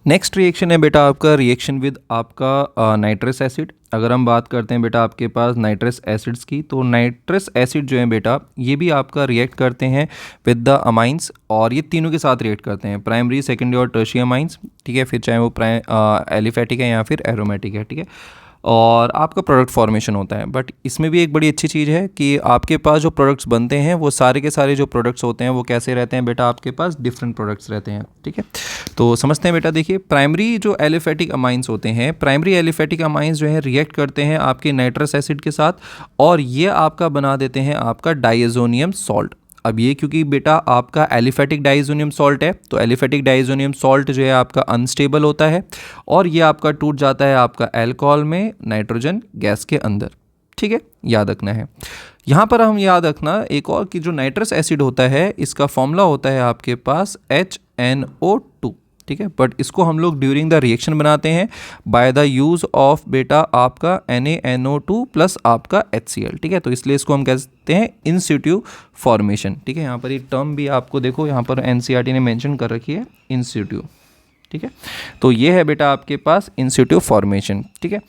नेक्स्ट रिएक्शन है बेटा आपका रिएक्शन विद आपका नाइट्रस एसिड। अगर हम बात करते हैं बेटा आपके पास नाइट्रस एसिड्स की, तो नाइट्रस एसिड जो है बेटा ये भी आपका रिएक्ट करते हैं विद द अमाइंस, और ये तीनों के साथ रिएक्ट करते हैं, प्राइमरी सेकेंडरी और टर्शियरी अमाइंस, ठीक है। फिर चाहे वो एलिफेटिक है या फिर एरोमेटिक है, ठीक है। और आपका प्रोडक्ट फॉर्मेशन होता है। बट इसमें भी एक बड़ी अच्छी चीज़ है कि आपके पास जो प्रोडक्ट्स बनते हैं वो सारे के सारे जो प्रोडक्ट्स होते हैं वो कैसे रहते हैं बेटा, आपके पास डिफरेंट प्रोडक्ट्स रहते हैं। ठीक है, तो समझते हैं बेटा। देखिए, प्राइमरी जो एलिफेटिक अमाइंस होते हैं, प्राइमरी एलिफेटिक अमाइंस जो है रिएक्ट करते हैं आपके नाइट्रस एसिड के साथ और ये आपका बना देते हैं आपका डाइएजोनियम सॉल्ट। अब ये क्योंकि बेटा आपका एलिफेटिक डाइज़ोनियम सॉल्ट है, तो एलिफेटिक डाइज़ोनियम सॉल्ट जो है आपका अनस्टेबल होता है और ये आपका टूट जाता है आपका अल्कोहल में नाइट्रोजन गैस के अंदर। ठीक है, याद रखना है। यहाँ पर हम याद रखना एक और कि जो नाइट्रस एसिड होता है इसका फॉर्मूला होता है आपके पास HNO2। ठीक है, बट इसको हम लोग ड्यूरिंग द रिएक्शन बनाते हैं बाय द यूज़ ऑफ बेटा आपका NaNO2 प्लस आपका HCl। ठीक है, तो इसलिए इसको हम कहते हैं इन सिटू फॉर्मेशन। ठीक है, यहाँ पर ये टर्म भी आपको देखो यहाँ पर NCERT ने मेंशन कर रखी है, इन सिटू। ठीक है, तो ये है बेटा आपके पास इन सिटू फॉर्मेशन। ठीक है,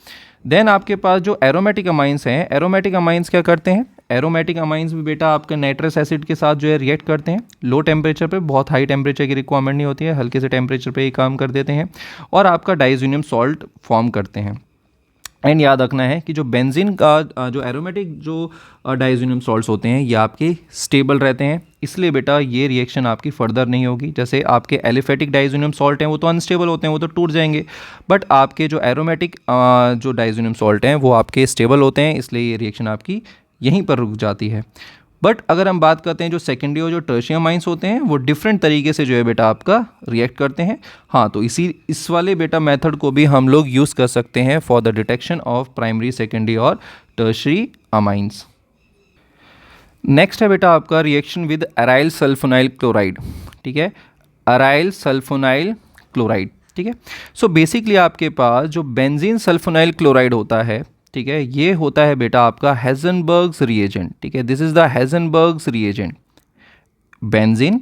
देन आपके पास जो एरोमेटिक अमाइंस हैं, एरोमेटिक अमाइंस क्या करते हैं, एरोमेटिक अमाइंस भी बेटा आपके नाइट्रस एसिड के साथ जो है रिएक्ट करते हैं लो टेम्परेचर पे, बहुत हाई टेम्परेचर की रिक्वायरमेंट नहीं होती है, हल्के से टेम्परेचर पे ही काम कर देते हैं और आपका डाइज़ोनियम सॉल्ट फॉर्म करते हैं। एंड याद रखना है कि जो बेंजीन का जो एरोमेटिक जो डाइज़ोनियम सॉल्ट्स होते हैं ये आपके स्टेबल रहते हैं, इसलिए बेटा ये रिएक्शन आपकी फर्दर नहीं होगी। जैसे आपके एलिफेटिक डाइज़ोनियम सॉल्ट हैं वो तो अनस्टेबल होते हैं, वो तो टूट जाएंगे, बट आपके जो एरोमेटिक जो डाइज़ोनियम सॉल्ट हैं वो आपके स्टेबल होते हैं, इसलिए ये रिएक्शन आपकी यहीं पर रुक जाती है। बट अगर हम बात करते हैं जो सेकेंडरी और जो टर्शियरी अमाइंस होते हैं वो डिफरेंट तरीके से जो है बेटा आपका रिएक्ट करते हैं। हाँ, तो इस वाले बेटा मेथड को भी हम लोग यूज़ कर सकते हैं for the detection of primary, secondary और टर्शियरी अमाइंस। नेक्स्ट है बेटा आपका reaction with aryl sulfonyl chloride. ठीक है, अराइल सल्फोनाइल क्लोराइड। ठीक है, सो बेसिकली आपके पास जो बेंजीन सल्फोनाइल क्लोराइड होता है, ठीक है, ये होता है बेटा आपका हेज़नबर्ग्स रिएजेंट। ठीक है, this is the Hinsberg's reagent. Benzene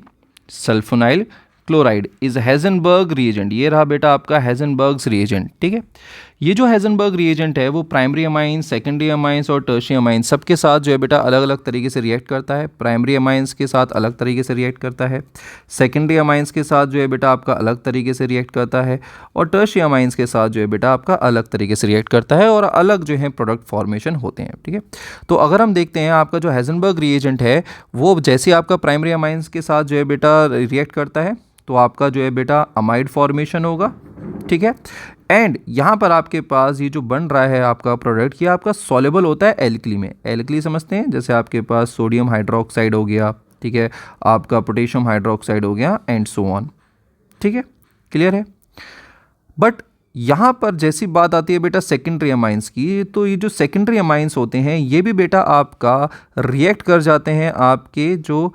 sulphonyl chloride is Hinsberg reagent. ये रहा बेटा आपका हेज़नबर्ग्स रिएजेंट। ठीक है, ये जो हेज़नबर्ग रिएजेंट है वो प्राइमरी अमाइंस, सेकेंडरी अमाइंस और टर्शियरी अमाइंस सबके साथ जो है बेटा अलग अलग तरीके से रिएक्ट करता है। प्राइमरी अमाइंस के साथ अलग तरीके से रिएक्ट करता है, सेकेंडरी अमाइंस के साथ जो है बेटा आपका अलग तरीके से रिएक्ट करता है और टर्शियरी अमाइंस के साथ जो है बेटा आपका अलग तरीके से रिएक्ट करता है और अलग जो है प्रोडक्ट फॉर्मेशन होते हैं। ठीक है, तो अगर हम देखते हैं आपका जो हेज़नबर्ग रिएजेंट है वो जैसे आपका प्राइमरी अमाइंस के साथ जो है बेटा रिएक्ट करता है तो आपका जो है बेटा अमाइड फॉर्मेशन होगा। ठीक है, एंड यहाँ पर आपके पास ये जो बन रहा है आपका प्रोडक्ट ये आपका सॉल्युबल होता है एल्कली में। एल्कली समझते हैं, जैसे आपके पास सोडियम हाइड्रोक्साइड हो गया, ठीक है, आपका पोटेशियम हाइड्रोक्साइड हो गया एंड सो ऑन। ठीक है, क्लियर है। बट यहाँ पर जैसी बात आती है बेटा सेकेंडरी अमाइंस की, तो ये जो सेकेंडरी अमाइंस होते हैं ये भी बेटा आपका रिएक्ट कर जाते हैं आपके जो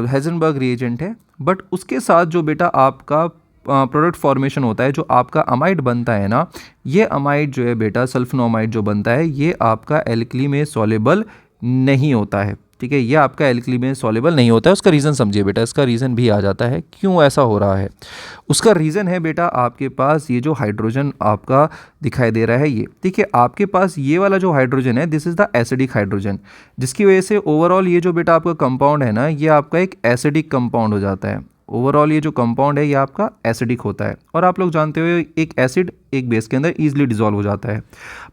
हेज़नबर्ग रिएजेंट है, बट उसके साथ जो बेटा आपका प्रोडक्ट फॉर्मेशन होता है, जो आपका अमाइड बनता है ना, ये अमाइड जो है बेटा सल्फोनामाइड जो बनता है ये आपका एल्कली में सॉल्युबल नहीं होता है। ठीक है, ये आपका एल्कली में सॉल्युबल नहीं होता है। उसका रीज़न समझिए बेटा, इसका रीज़न भी आ जाता है क्यों ऐसा हो रहा है। उसका रीज़न है बेटा आपके पास ये जो हाइड्रोजन आपका दिखाई दे रहा है ये, ठीक है, आपके पास ये वाला जो हाइड्रोजन है this is the acidic hydrogen, जिसकी वजह से ओवरऑल ये जो बेटा आपका कंपाउंड है ना ये आपका एक एसिडिक कंपाउंड हो जाता है। ओवरऑल ये जो कंपाउंड है ये आपका एसिडिक होता है और आप लोग जानते हो एक एसिड एक बेस के अंदर ईजिली डिसॉल्व हो जाता है।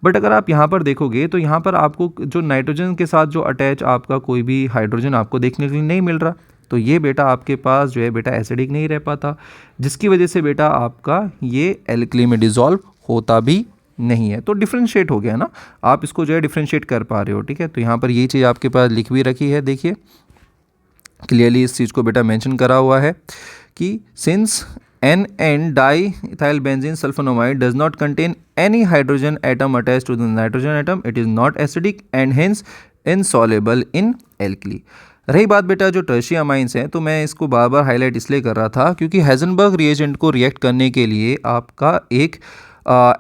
बट अगर आप यहाँ पर देखोगे तो यहाँ पर आपको जो नाइट्रोजन के साथ जो अटैच आपका कोई भी हाइड्रोजन आपको देखने के लिए नहीं मिल रहा, तो ये बेटा आपके पास जो है बेटा एसिडिक नहीं रह पाता, जिसकी वजह से बेटा आपका ये एल्कली में डिसॉल्व होता भी नहीं है। तो डिफ्रेंशिएट हो गया ना, आप इसको जो है डिफ्रेंशिएट कर पा रहे हो। ठीक है, तो यहाँ पर ये चीज़ आपके पास लिख भी रखी है, देखिए क्लियरली इस चीज़ को बेटा मेंशन करा हुआ है कि since NN diethyl benzene sulphonamide does not contain any hydrogen atom attach to the nitrogen atom, it is not acidic and hence insoluble in alkali. रही बात बेटा जो टर्शियरी अमाइंस हैं, तो मैं इसको बार बार हाईलाइट इसलिए कर रहा था क्योंकि हेज़नबर्ग रिएजेंट को रिएक्ट करने के लिए आपका एक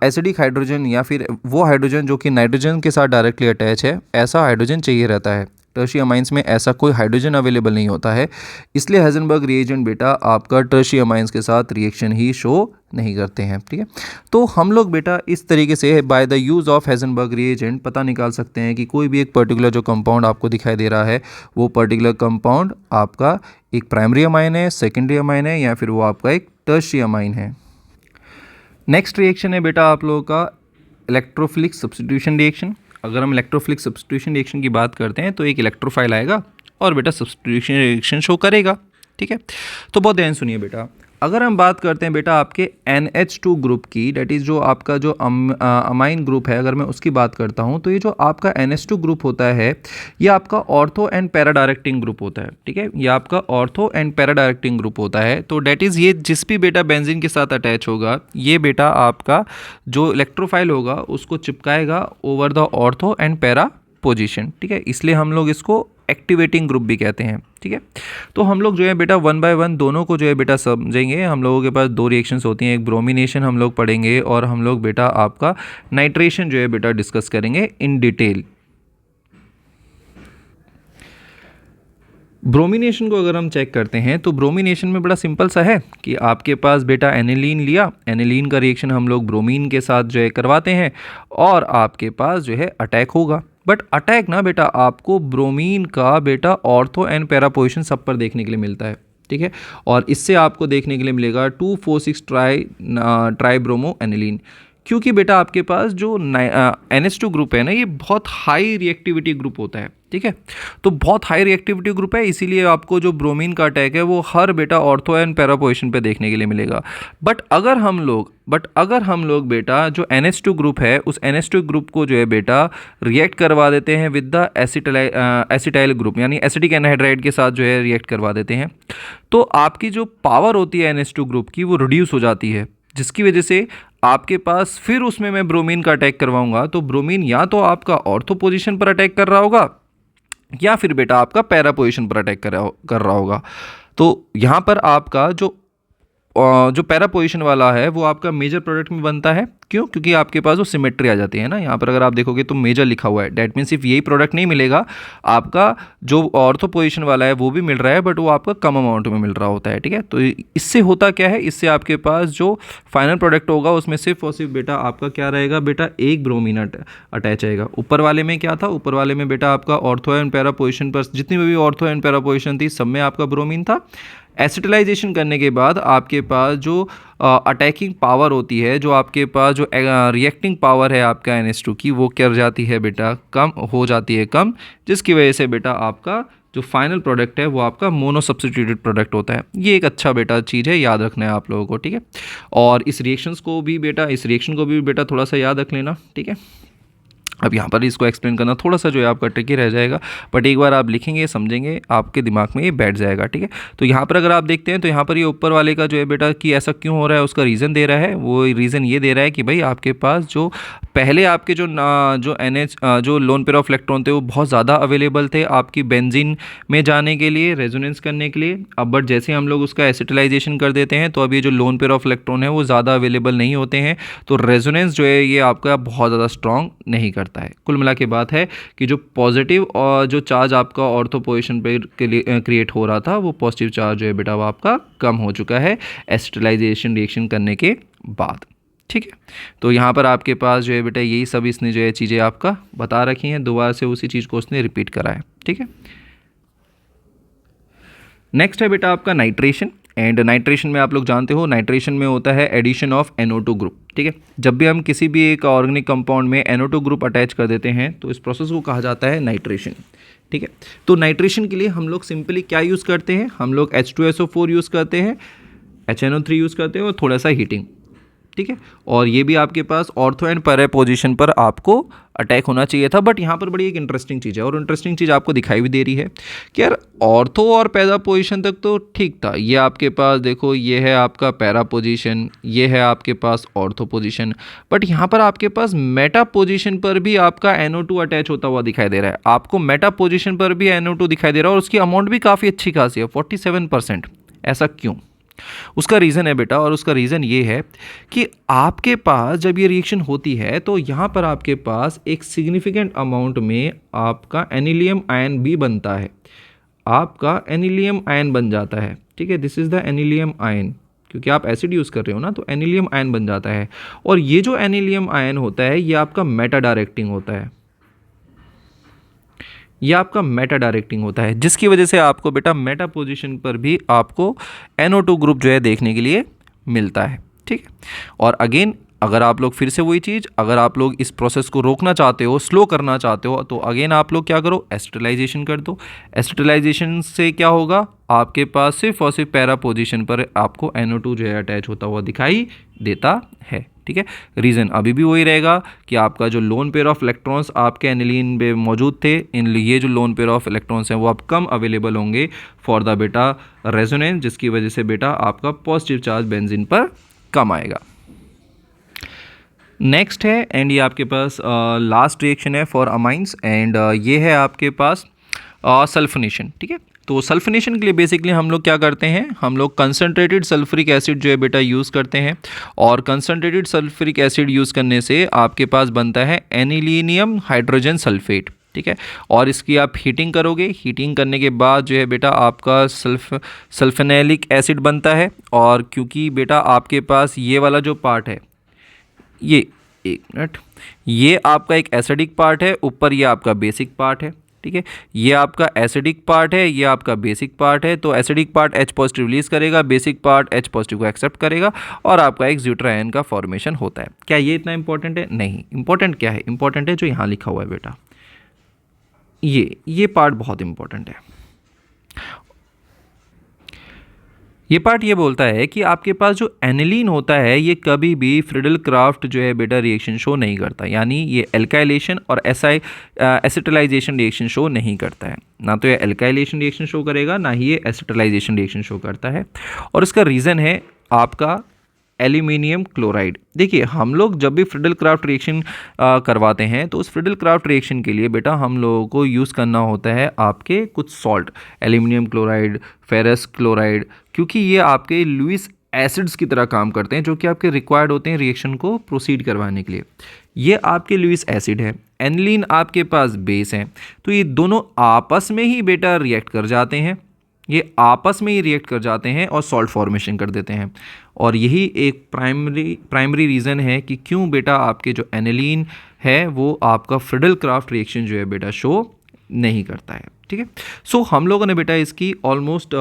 एसिडिक हाइड्रोजन या फिर वो हाइड्रोजन जो कि नाइट्रोजन के साथ डायरेक्टली अटैच है, ऐसा हाइड्रोजन चाहिए रहता है। टर्शियरी अमाइंस में ऐसा कोई हाइड्रोजन अवेलेबल नहीं होता है, इसलिए हेज़नबर्ग रिएजेंट बेटा आपका टर्शियरी अमाइंस के साथ रिएक्शन ही शो नहीं करते हैं। ठीक है, तो हम लोग बेटा इस तरीके से by the use of Hinsberg reagent पता निकाल सकते हैं कि कोई भी एक पर्टिकुलर जो कंपाउंड आपको दिखाई दे रहा है वो पर्टिकुलर कंपाउंड आपका एक प्राइमरी अमाइन है, सेकेंडरी अमाइन है या फिर वो आपका एक टर्शियरी अमाइन है। नेक्स्ट रिएक्शन है बेटा आप लोगों का इलेक्ट्रोफिलिक सब्स्टिट्यूशन रिएक्शन। अगर हम इलेक्ट्रोफिलिक सब्स्टिट्यूशन रिएक्शन की बात करते हैं तो एक इलेक्ट्रोफाइल आएगा और बेटा सब्स्टिट्यूशन रिएक्शन शो करेगा, ठीक है। तो बहुत ध्यान सुनिए बेटा, अगर हम बात करते हैं बेटा आपके NH2 ग्रुप की, डेट इज़ जो आपका जो अमाइन ग्रुप है, अगर मैं उसकी बात करता हूं तो ये जो आपका NH2 ग्रुप होता है ये आपका ortho and para directing group होता है, ठीक है। ये आपका ortho and para directing group होता है। तो डेट इज़ ये जिस भी बेटा बेंजीन के साथ अटैच होगा ये बेटा आपका जो इलेक्ट्रोफाइल होगा उसको चिपकाएगा over the ortho and para position, ठीक है। इसलिए हम लोग इसको एक्टिवेटिंग ग्रुप भी कहते हैं, ठीक है। तो हम लोग जो है बेटा 1 बाय 1 दोनों को जो है बेटा समझेंगे। हम लोगों के पास दो रिएक्शंस होती हैं, एक ब्रोमिनेशन हम लोग पढ़ेंगे और हम लोग बेटा आपका नाइट्रेशन जो है बेटा डिस्कस करेंगे इन डिटेल। ब्रोमिनेशन को अगर हम चेक करते हैं तो ब्रोमिनेशन में बड़ा सिंपल सा है कि आपके पास बेटा एनिलीन लिया, एनिलीन का रिएक्शन हम लोग ब्रोमीन के साथ जो है करवाते हैं और आपके पास जो है अटैक होगा। बट अटैक ना बेटा आपको ब्रोमीन का बेटा ऑर्थो एंड पैरा पोजीशन सब पर देखने के लिए मिलता है, ठीक है। और इससे आपको देखने के लिए मिलेगा 2,4,6 ट्राइब्रोमो एनिलीन, क्योंकि बेटा आपके पास जो NH2 ग्रुप है ना ये बहुत हाई रिएक्टिविटी ग्रुप होता है, ठीक है। तो बहुत हाई रिएक्टिविटी ग्रुप है, इसीलिए आपको जो ब्रोमीन का अटैक है वो हर बेटा ऑर्थो एंड पैरा पोजीशन पे देखने के लिए मिलेगा। बट अगर हम लोग बेटा जो NH2 ग्रुप है उस NH2 ग्रुप को जो है बेटा रिएक्ट करवा देते हैं विद द एसिटाइल ग्रुप, यानी एसिटिक एनहाइड्राइड के साथ जो है रिएक्ट करवा देते हैं, तो आपकी जो पावर होती है NH2 ग्रुप की वो रिड्यूस हो जाती है, जिसकी वजह से आपके पास फिर उसमें मैं ब्रोमीन का अटैक करवाऊंगा तो ब्रोमीन या तो आपका ऑर्थो पोजीशन पर अटैक कर रहा होगा या फिर बेटा आपका पैरा पोजीशन पर अटैक कर रहा होगा। तो यहाँ पर आपका जो पैरा पोजीशन वाला है वो आपका मेजर प्रोडक्ट में बनता है। क्यों? क्योंकि आपके पास वो सिमेट्री आ जाती है ना। यहाँ पर अगर आप देखोगे तो मेजर लिखा हुआ है, डैट मीन्स सिर्फ यही प्रोडक्ट नहीं मिलेगा, आपका जो ऑर्थो पोजीशन वाला है वो भी मिल रहा है बट वो आपका कम अमाउंट में मिल रहा होता है, ठीक है। तो इससे होता क्या है, इससे आपके पास जो फाइनल प्रोडक्ट होगा उसमें सिर्फ और सिर्फ बेटा आपका क्या रहेगा, बेटा एक ब्रोमीन अटैच आएगा। ऊपर वाले में क्या था, ऊपर वाले में बेटा आपका ऑर्थो एंड पैरा पोजीशन पर जितनी भी ऑर्थो एंड पैरा पोजीशन थी सब में आपका ब्रोमीन था। एसिटिलाइजेशन करने के बाद आपके पास जो अटैकिंग पावर होती है, जो आपके पास जो रिएक्टिंग पावर है आपका NH2 की, वो क्या जाती है बेटा, कम हो जाती है, कम, जिसकी वजह से बेटा आपका जो फाइनल प्रोडक्ट है वो आपका मोनो सब्स्टिट्यूटेड प्रोडक्ट होता है। ये एक अच्छा बेटा चीज़ है, याद रखना है आप लोगों को, ठीक है। और इस रिएक्शन को भी बेटा थोड़ा सा याद रख लेना, ठीक है। अब यहाँ पर इसको एक्सप्लेन करना थोड़ा सा जो है आपका ट्रिकी रह जाएगा, बट एक बार आप लिखेंगे समझेंगे आपके दिमाग में ये बैठ जाएगा, ठीक है। तो यहाँ पर अगर आप देखते हैं तो यहाँ पर ये ऊपर वाले का जो है बेटा कि ऐसा क्यों हो रहा है उसका रीज़न दे रहा है। वो रीज़न ये दे रहा है कि भाई आपके पास जो पहले आपके जो लोन पेयर ऑफ इलेक्ट्रॉन थे वो बहुत ज़्यादा अवेलेबल थे आपकी बेंजीन में जाने के लिए, रेजोनेंस करने के लिए। अब बट जैसे हम लोग उसका एसिटिलाइजेशन कर देते हैं तो अब ये जो लोन पेयर ऑफ इलेक्ट्रॉन है वो ज़्यादा अवेलेबल नहीं होते हैं, तो रेजोनेंस जो है ये आपका बहुत ज़्यादा स्ट्रॉन्ग नहीं करता है। कुल मिला के बात है कि जो पॉजिटिव और जो चार्ज आपका ऑर्थो पोजीशन पे क्रिएट हो रहा था वो पॉजिटिव चार्ज जो है बेटा वो आपका कम हो चुका है एसिटिलाइजेशन रिएक्शन करने के बाद, ठीक है। तो यहाँ पर आपके पास जो है बेटा यही सब इसने जो है चीज़ें आपका बता रखी हैं, दोबारा से उसी चीज़ को उसने रिपीट करा है, ठीक है। नेक्स्ट है बेटा आपका नाइट्रेशन। एंड नाइट्रेशन में आप लोग जानते हो नाइट्रेशन में होता है एडिशन ऑफ NO2 ग्रुप, ठीक है। जब भी हम किसी भी एक ऑर्गेनिक कंपाउंड में NO2 ग्रुप अटैच कर देते हैं तो इस प्रोसेस को कहा जाता है नाइट्रेशन, ठीक है। तो नाइट्रेशन के लिए हम लोग सिंपली क्या यूज़ करते हैं, हम लोग H2SO4 यूज़ करते हैं, HNO3 यूज़ करते हैं और थोड़ा सा हीटिंग, ठीक है। और ये भी आपके पास ऑर्थो एंड पैरा पोजीशन पर आपको अटैक होना चाहिए था। बट यहाँ पर बड़ी एक इंटरेस्टिंग चीज़ है और इंटरेस्टिंग चीज़ आपको दिखाई भी दे रही है कि यार ऑर्थो और पैरा पोजीशन तक तो ठीक था। ये आपके पास देखो ये है आपका पैरा पोजीशन, ये है आपके पास ऑर्थो पोजीशन, बट यहाँ पर आपके पास मेटा पोजीशन पर भी आपका NO2 अटैच होता हुआ दिखाई दे रहा है। आपको मेटा पोजीशन पर भी NO2 दिखाई दे रहा है और उसकी अमाउंट भी काफ़ी अच्छी खासी है, 47%। ऐसा क्यों? उसका रीज़न है बेटा, और उसका रीज़न ये है कि आपके पास जब ये रिएक्शन होती है तो यहाँ पर आपके पास एक सिग्निफिकेंट अमाउंट में आपका एनिलियम आयन भी बनता है, आपका एनिलियम आयन बन जाता है, ठीक है। दिस इज़ द एनिलियम आयन, क्योंकि आप एसिड यूज़ कर रहे हो ना, तो एनिलियम आयन बन जाता है। और ये जो एनिलियम आयन होता है ये आपका मेटा डायरेक्टिंग होता है, ये आपका मेटा डायरेक्टिंग होता है, जिसकी वजह से आपको बेटा मेटा पोजीशन पर भी आपको NO2 ग्रुप जो है देखने के लिए मिलता है, ठीक है। और अगेन अगर आप लोग फिर से वही चीज़, अगर आप लोग इस प्रोसेस को रोकना चाहते हो, स्लो करना चाहते हो, तो अगेन आप लोग क्या करो, एसिटिलाइजेशन कर दो। एसिटिलाइजेशन से क्या होगा, आपके पास सिर्फ और सिर्फ पैरा पोजीशन पर आपको NO2 जो है अटैच होता हुआ दिखाई देता है। ठीक है, रीज़न अभी भी वही रहेगा कि आपका जो लोन पेयर ऑफ इलेक्ट्रॉन्स आपके एनिलीन में मौजूद थे, इन ये जो लोन पेयर ऑफ इलेक्ट्रॉन्स हैं वो अब कम अवेलेबल होंगे फॉर द बेटा रेजोनेंस, जिसकी वजह से बेटा आपका पॉजिटिव चार्ज बेंजीन पर कम आएगा। नेक्स्ट है, एंड ये आपके पास लास्ट रिएक्शन है फॉर अमाइंस, एंड ये है आपके पास सल्फोनेशन। ठीक है, तो सल्फोनेशन के लिए बेसिकली हम लोग क्या करते हैं, हम लोग कंसनट्रेटेड सल्फ्यूरिक एसिड जो है बेटा यूज़ करते हैं, और कंसनट्रेटेड सल्फ्यूरिक एसिड यूज़ करने से आपके पास बनता है एनिलीनियम हाइड्रोजन सल्फेट। ठीक है, और इसकी आप हीटिंग करोगे, हीटिंग करने के बाद जो है बेटा आपका सल्फेनिलिक एसिड बनता है। और क्योंकि बेटा आपके पास ये वाला जो पार्ट है, ये एक मिनट, ये आपका एक एसिडिक पार्ट है, ऊपर ये आपका बेसिक पार्ट है। ठीक है, ये आपका एसिडिक पार्ट है, ये आपका बेसिक पार्ट है। तो acidic part H positive release करेगा, बेसिक पार्ट H पॉजिटिव को एक्सेप्ट करेगा, और आपका एक ज़्यूट्रा आयन का फॉर्मेशन होता है। क्या ये इतना इंपॉर्टेंट है? नहीं, इंपॉर्टेंट क्या है, इंपॉर्टेंट है जो यहाँ लिखा हुआ है बेटा, ये पार्ट बहुत इंपॉर्टेंट है। ये पार्ट ये बोलता है कि आपके पास जो एनिलीन होता है ये कभी भी फ्रिडल क्राफ्ट जो है बेटा रिएक्शन शो नहीं करता, यानी ये एल्काइलेशन और एसिटिलाइजेशन रिएक्शन शो नहीं करता है। ना तो ये एल्काइलेशन रिएक्शन शो करेगा, ना ही ये एसिटिलाइजेशन रिएक्शन शो करता है। और इसका रीज़न है आपका एल्यूमिनियम क्लोराइड। देखिए, हम लोग जब भी फ्रिडल क्राफ्ट रिएक्शन करवाते हैं तो उस फ्रिडल क्राफ्ट रिएक्शन के लिए बेटा हम लोगों को यूज़ करना होता है आपके कुछ salt, aluminium chloride, ferrous chloride, क्योंकि ये आपके लुईस एसिड्स की तरह काम करते हैं, जो कि आपके रिक्वायर्ड होते हैं रिएक्शन को प्रोसीड करवाने के लिए। ये आपके लुईस एसिड है, एनिलीन आपके पास बेस है, तो ये दोनों आपस में ही बेटा रिएक्ट कर जाते हैं, ये आपस में ही रिएक्ट कर जाते हैं और सॉल्ट फॉर्मेशन कर देते हैं। और यही एक प्राइमरी रीज़न है कि क्यों बेटा आपके जो एनिलीन है वो आपका फ्रिडल क्राफ्ट रिएक्शन जो है बेटा शो नहीं करता है। ठीक है, सो हम लोगों ने बेटा इसकी ऑलमोस्ट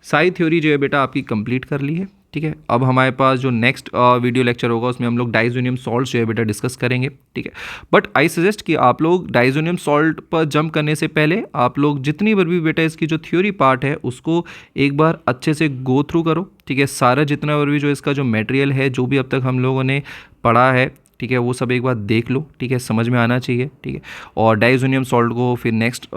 सारी थ्योरी जो है बेटा आपकी कंप्लीट कर ली है। ठीक है, अब हमारे पास जो नेक्स्ट वीडियो लेक्चर होगा उसमें हम लोग डाइजोनियम सॉल्ट जो है बेटा डिस्कस करेंगे। ठीक है, बट आई सजेस्ट कि आप लोग डाइजोनियम सॉल्ट पर जंप करने से पहले आप लोग जितनी बार भी बेटा इसकी जो थ्योरी पार्ट है उसको एक बार अच्छे से गो थ्रू करो। ठीक है, सारा जितना बार भी जो इसका जो मटेरियल है, जो भी अब तक हम लोगों ने पढ़ा है, ठीक है, वो सब एक बार देख लो। ठीक है, समझ में आना चाहिए। ठीक है, और डाइजोनियम सॉल्ट को फिर नेक्स्ट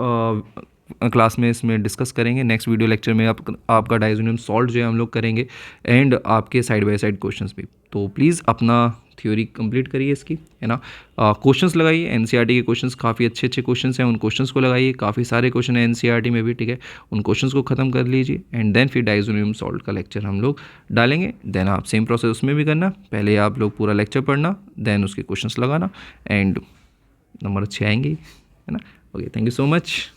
क्लास में इसमें डिस्कस करेंगे। नेक्स्ट वीडियो लेक्चर में आपका डाइजोनियम सॉल्ट जो है हम लोग करेंगे, एंड आपके साइड बाय साइड क्वेश्चंस भी। तो प्लीज़ अपना थ्योरी कंप्लीट करिए इसकी, है ना। क्वेश्चंस लगाइए, एनसीईआरटी के क्वेश्चंस काफ़ी अच्छे क्वेश्चंस हैं, उन क्वेश्चंस को लगाइए। काफ़ी सारे क्वेश्चन हैं एनसीईआरटी में भी। ठीक है, उन क्वेश्चंस को ख़त्म कर लीजिए, एंड देन फिर डाइजोनियम सॉल्ट का लेक्चर हम लोग डालेंगे। देन आप सेम प्रोसेस उसमें भी करना, पहले आप लोग पूरा लेक्चर पढ़ना, देन उसके क्वेश्चंस लगाना, एंड नंबर अच्छे आएंगे, है ना। Okay, thank you so much.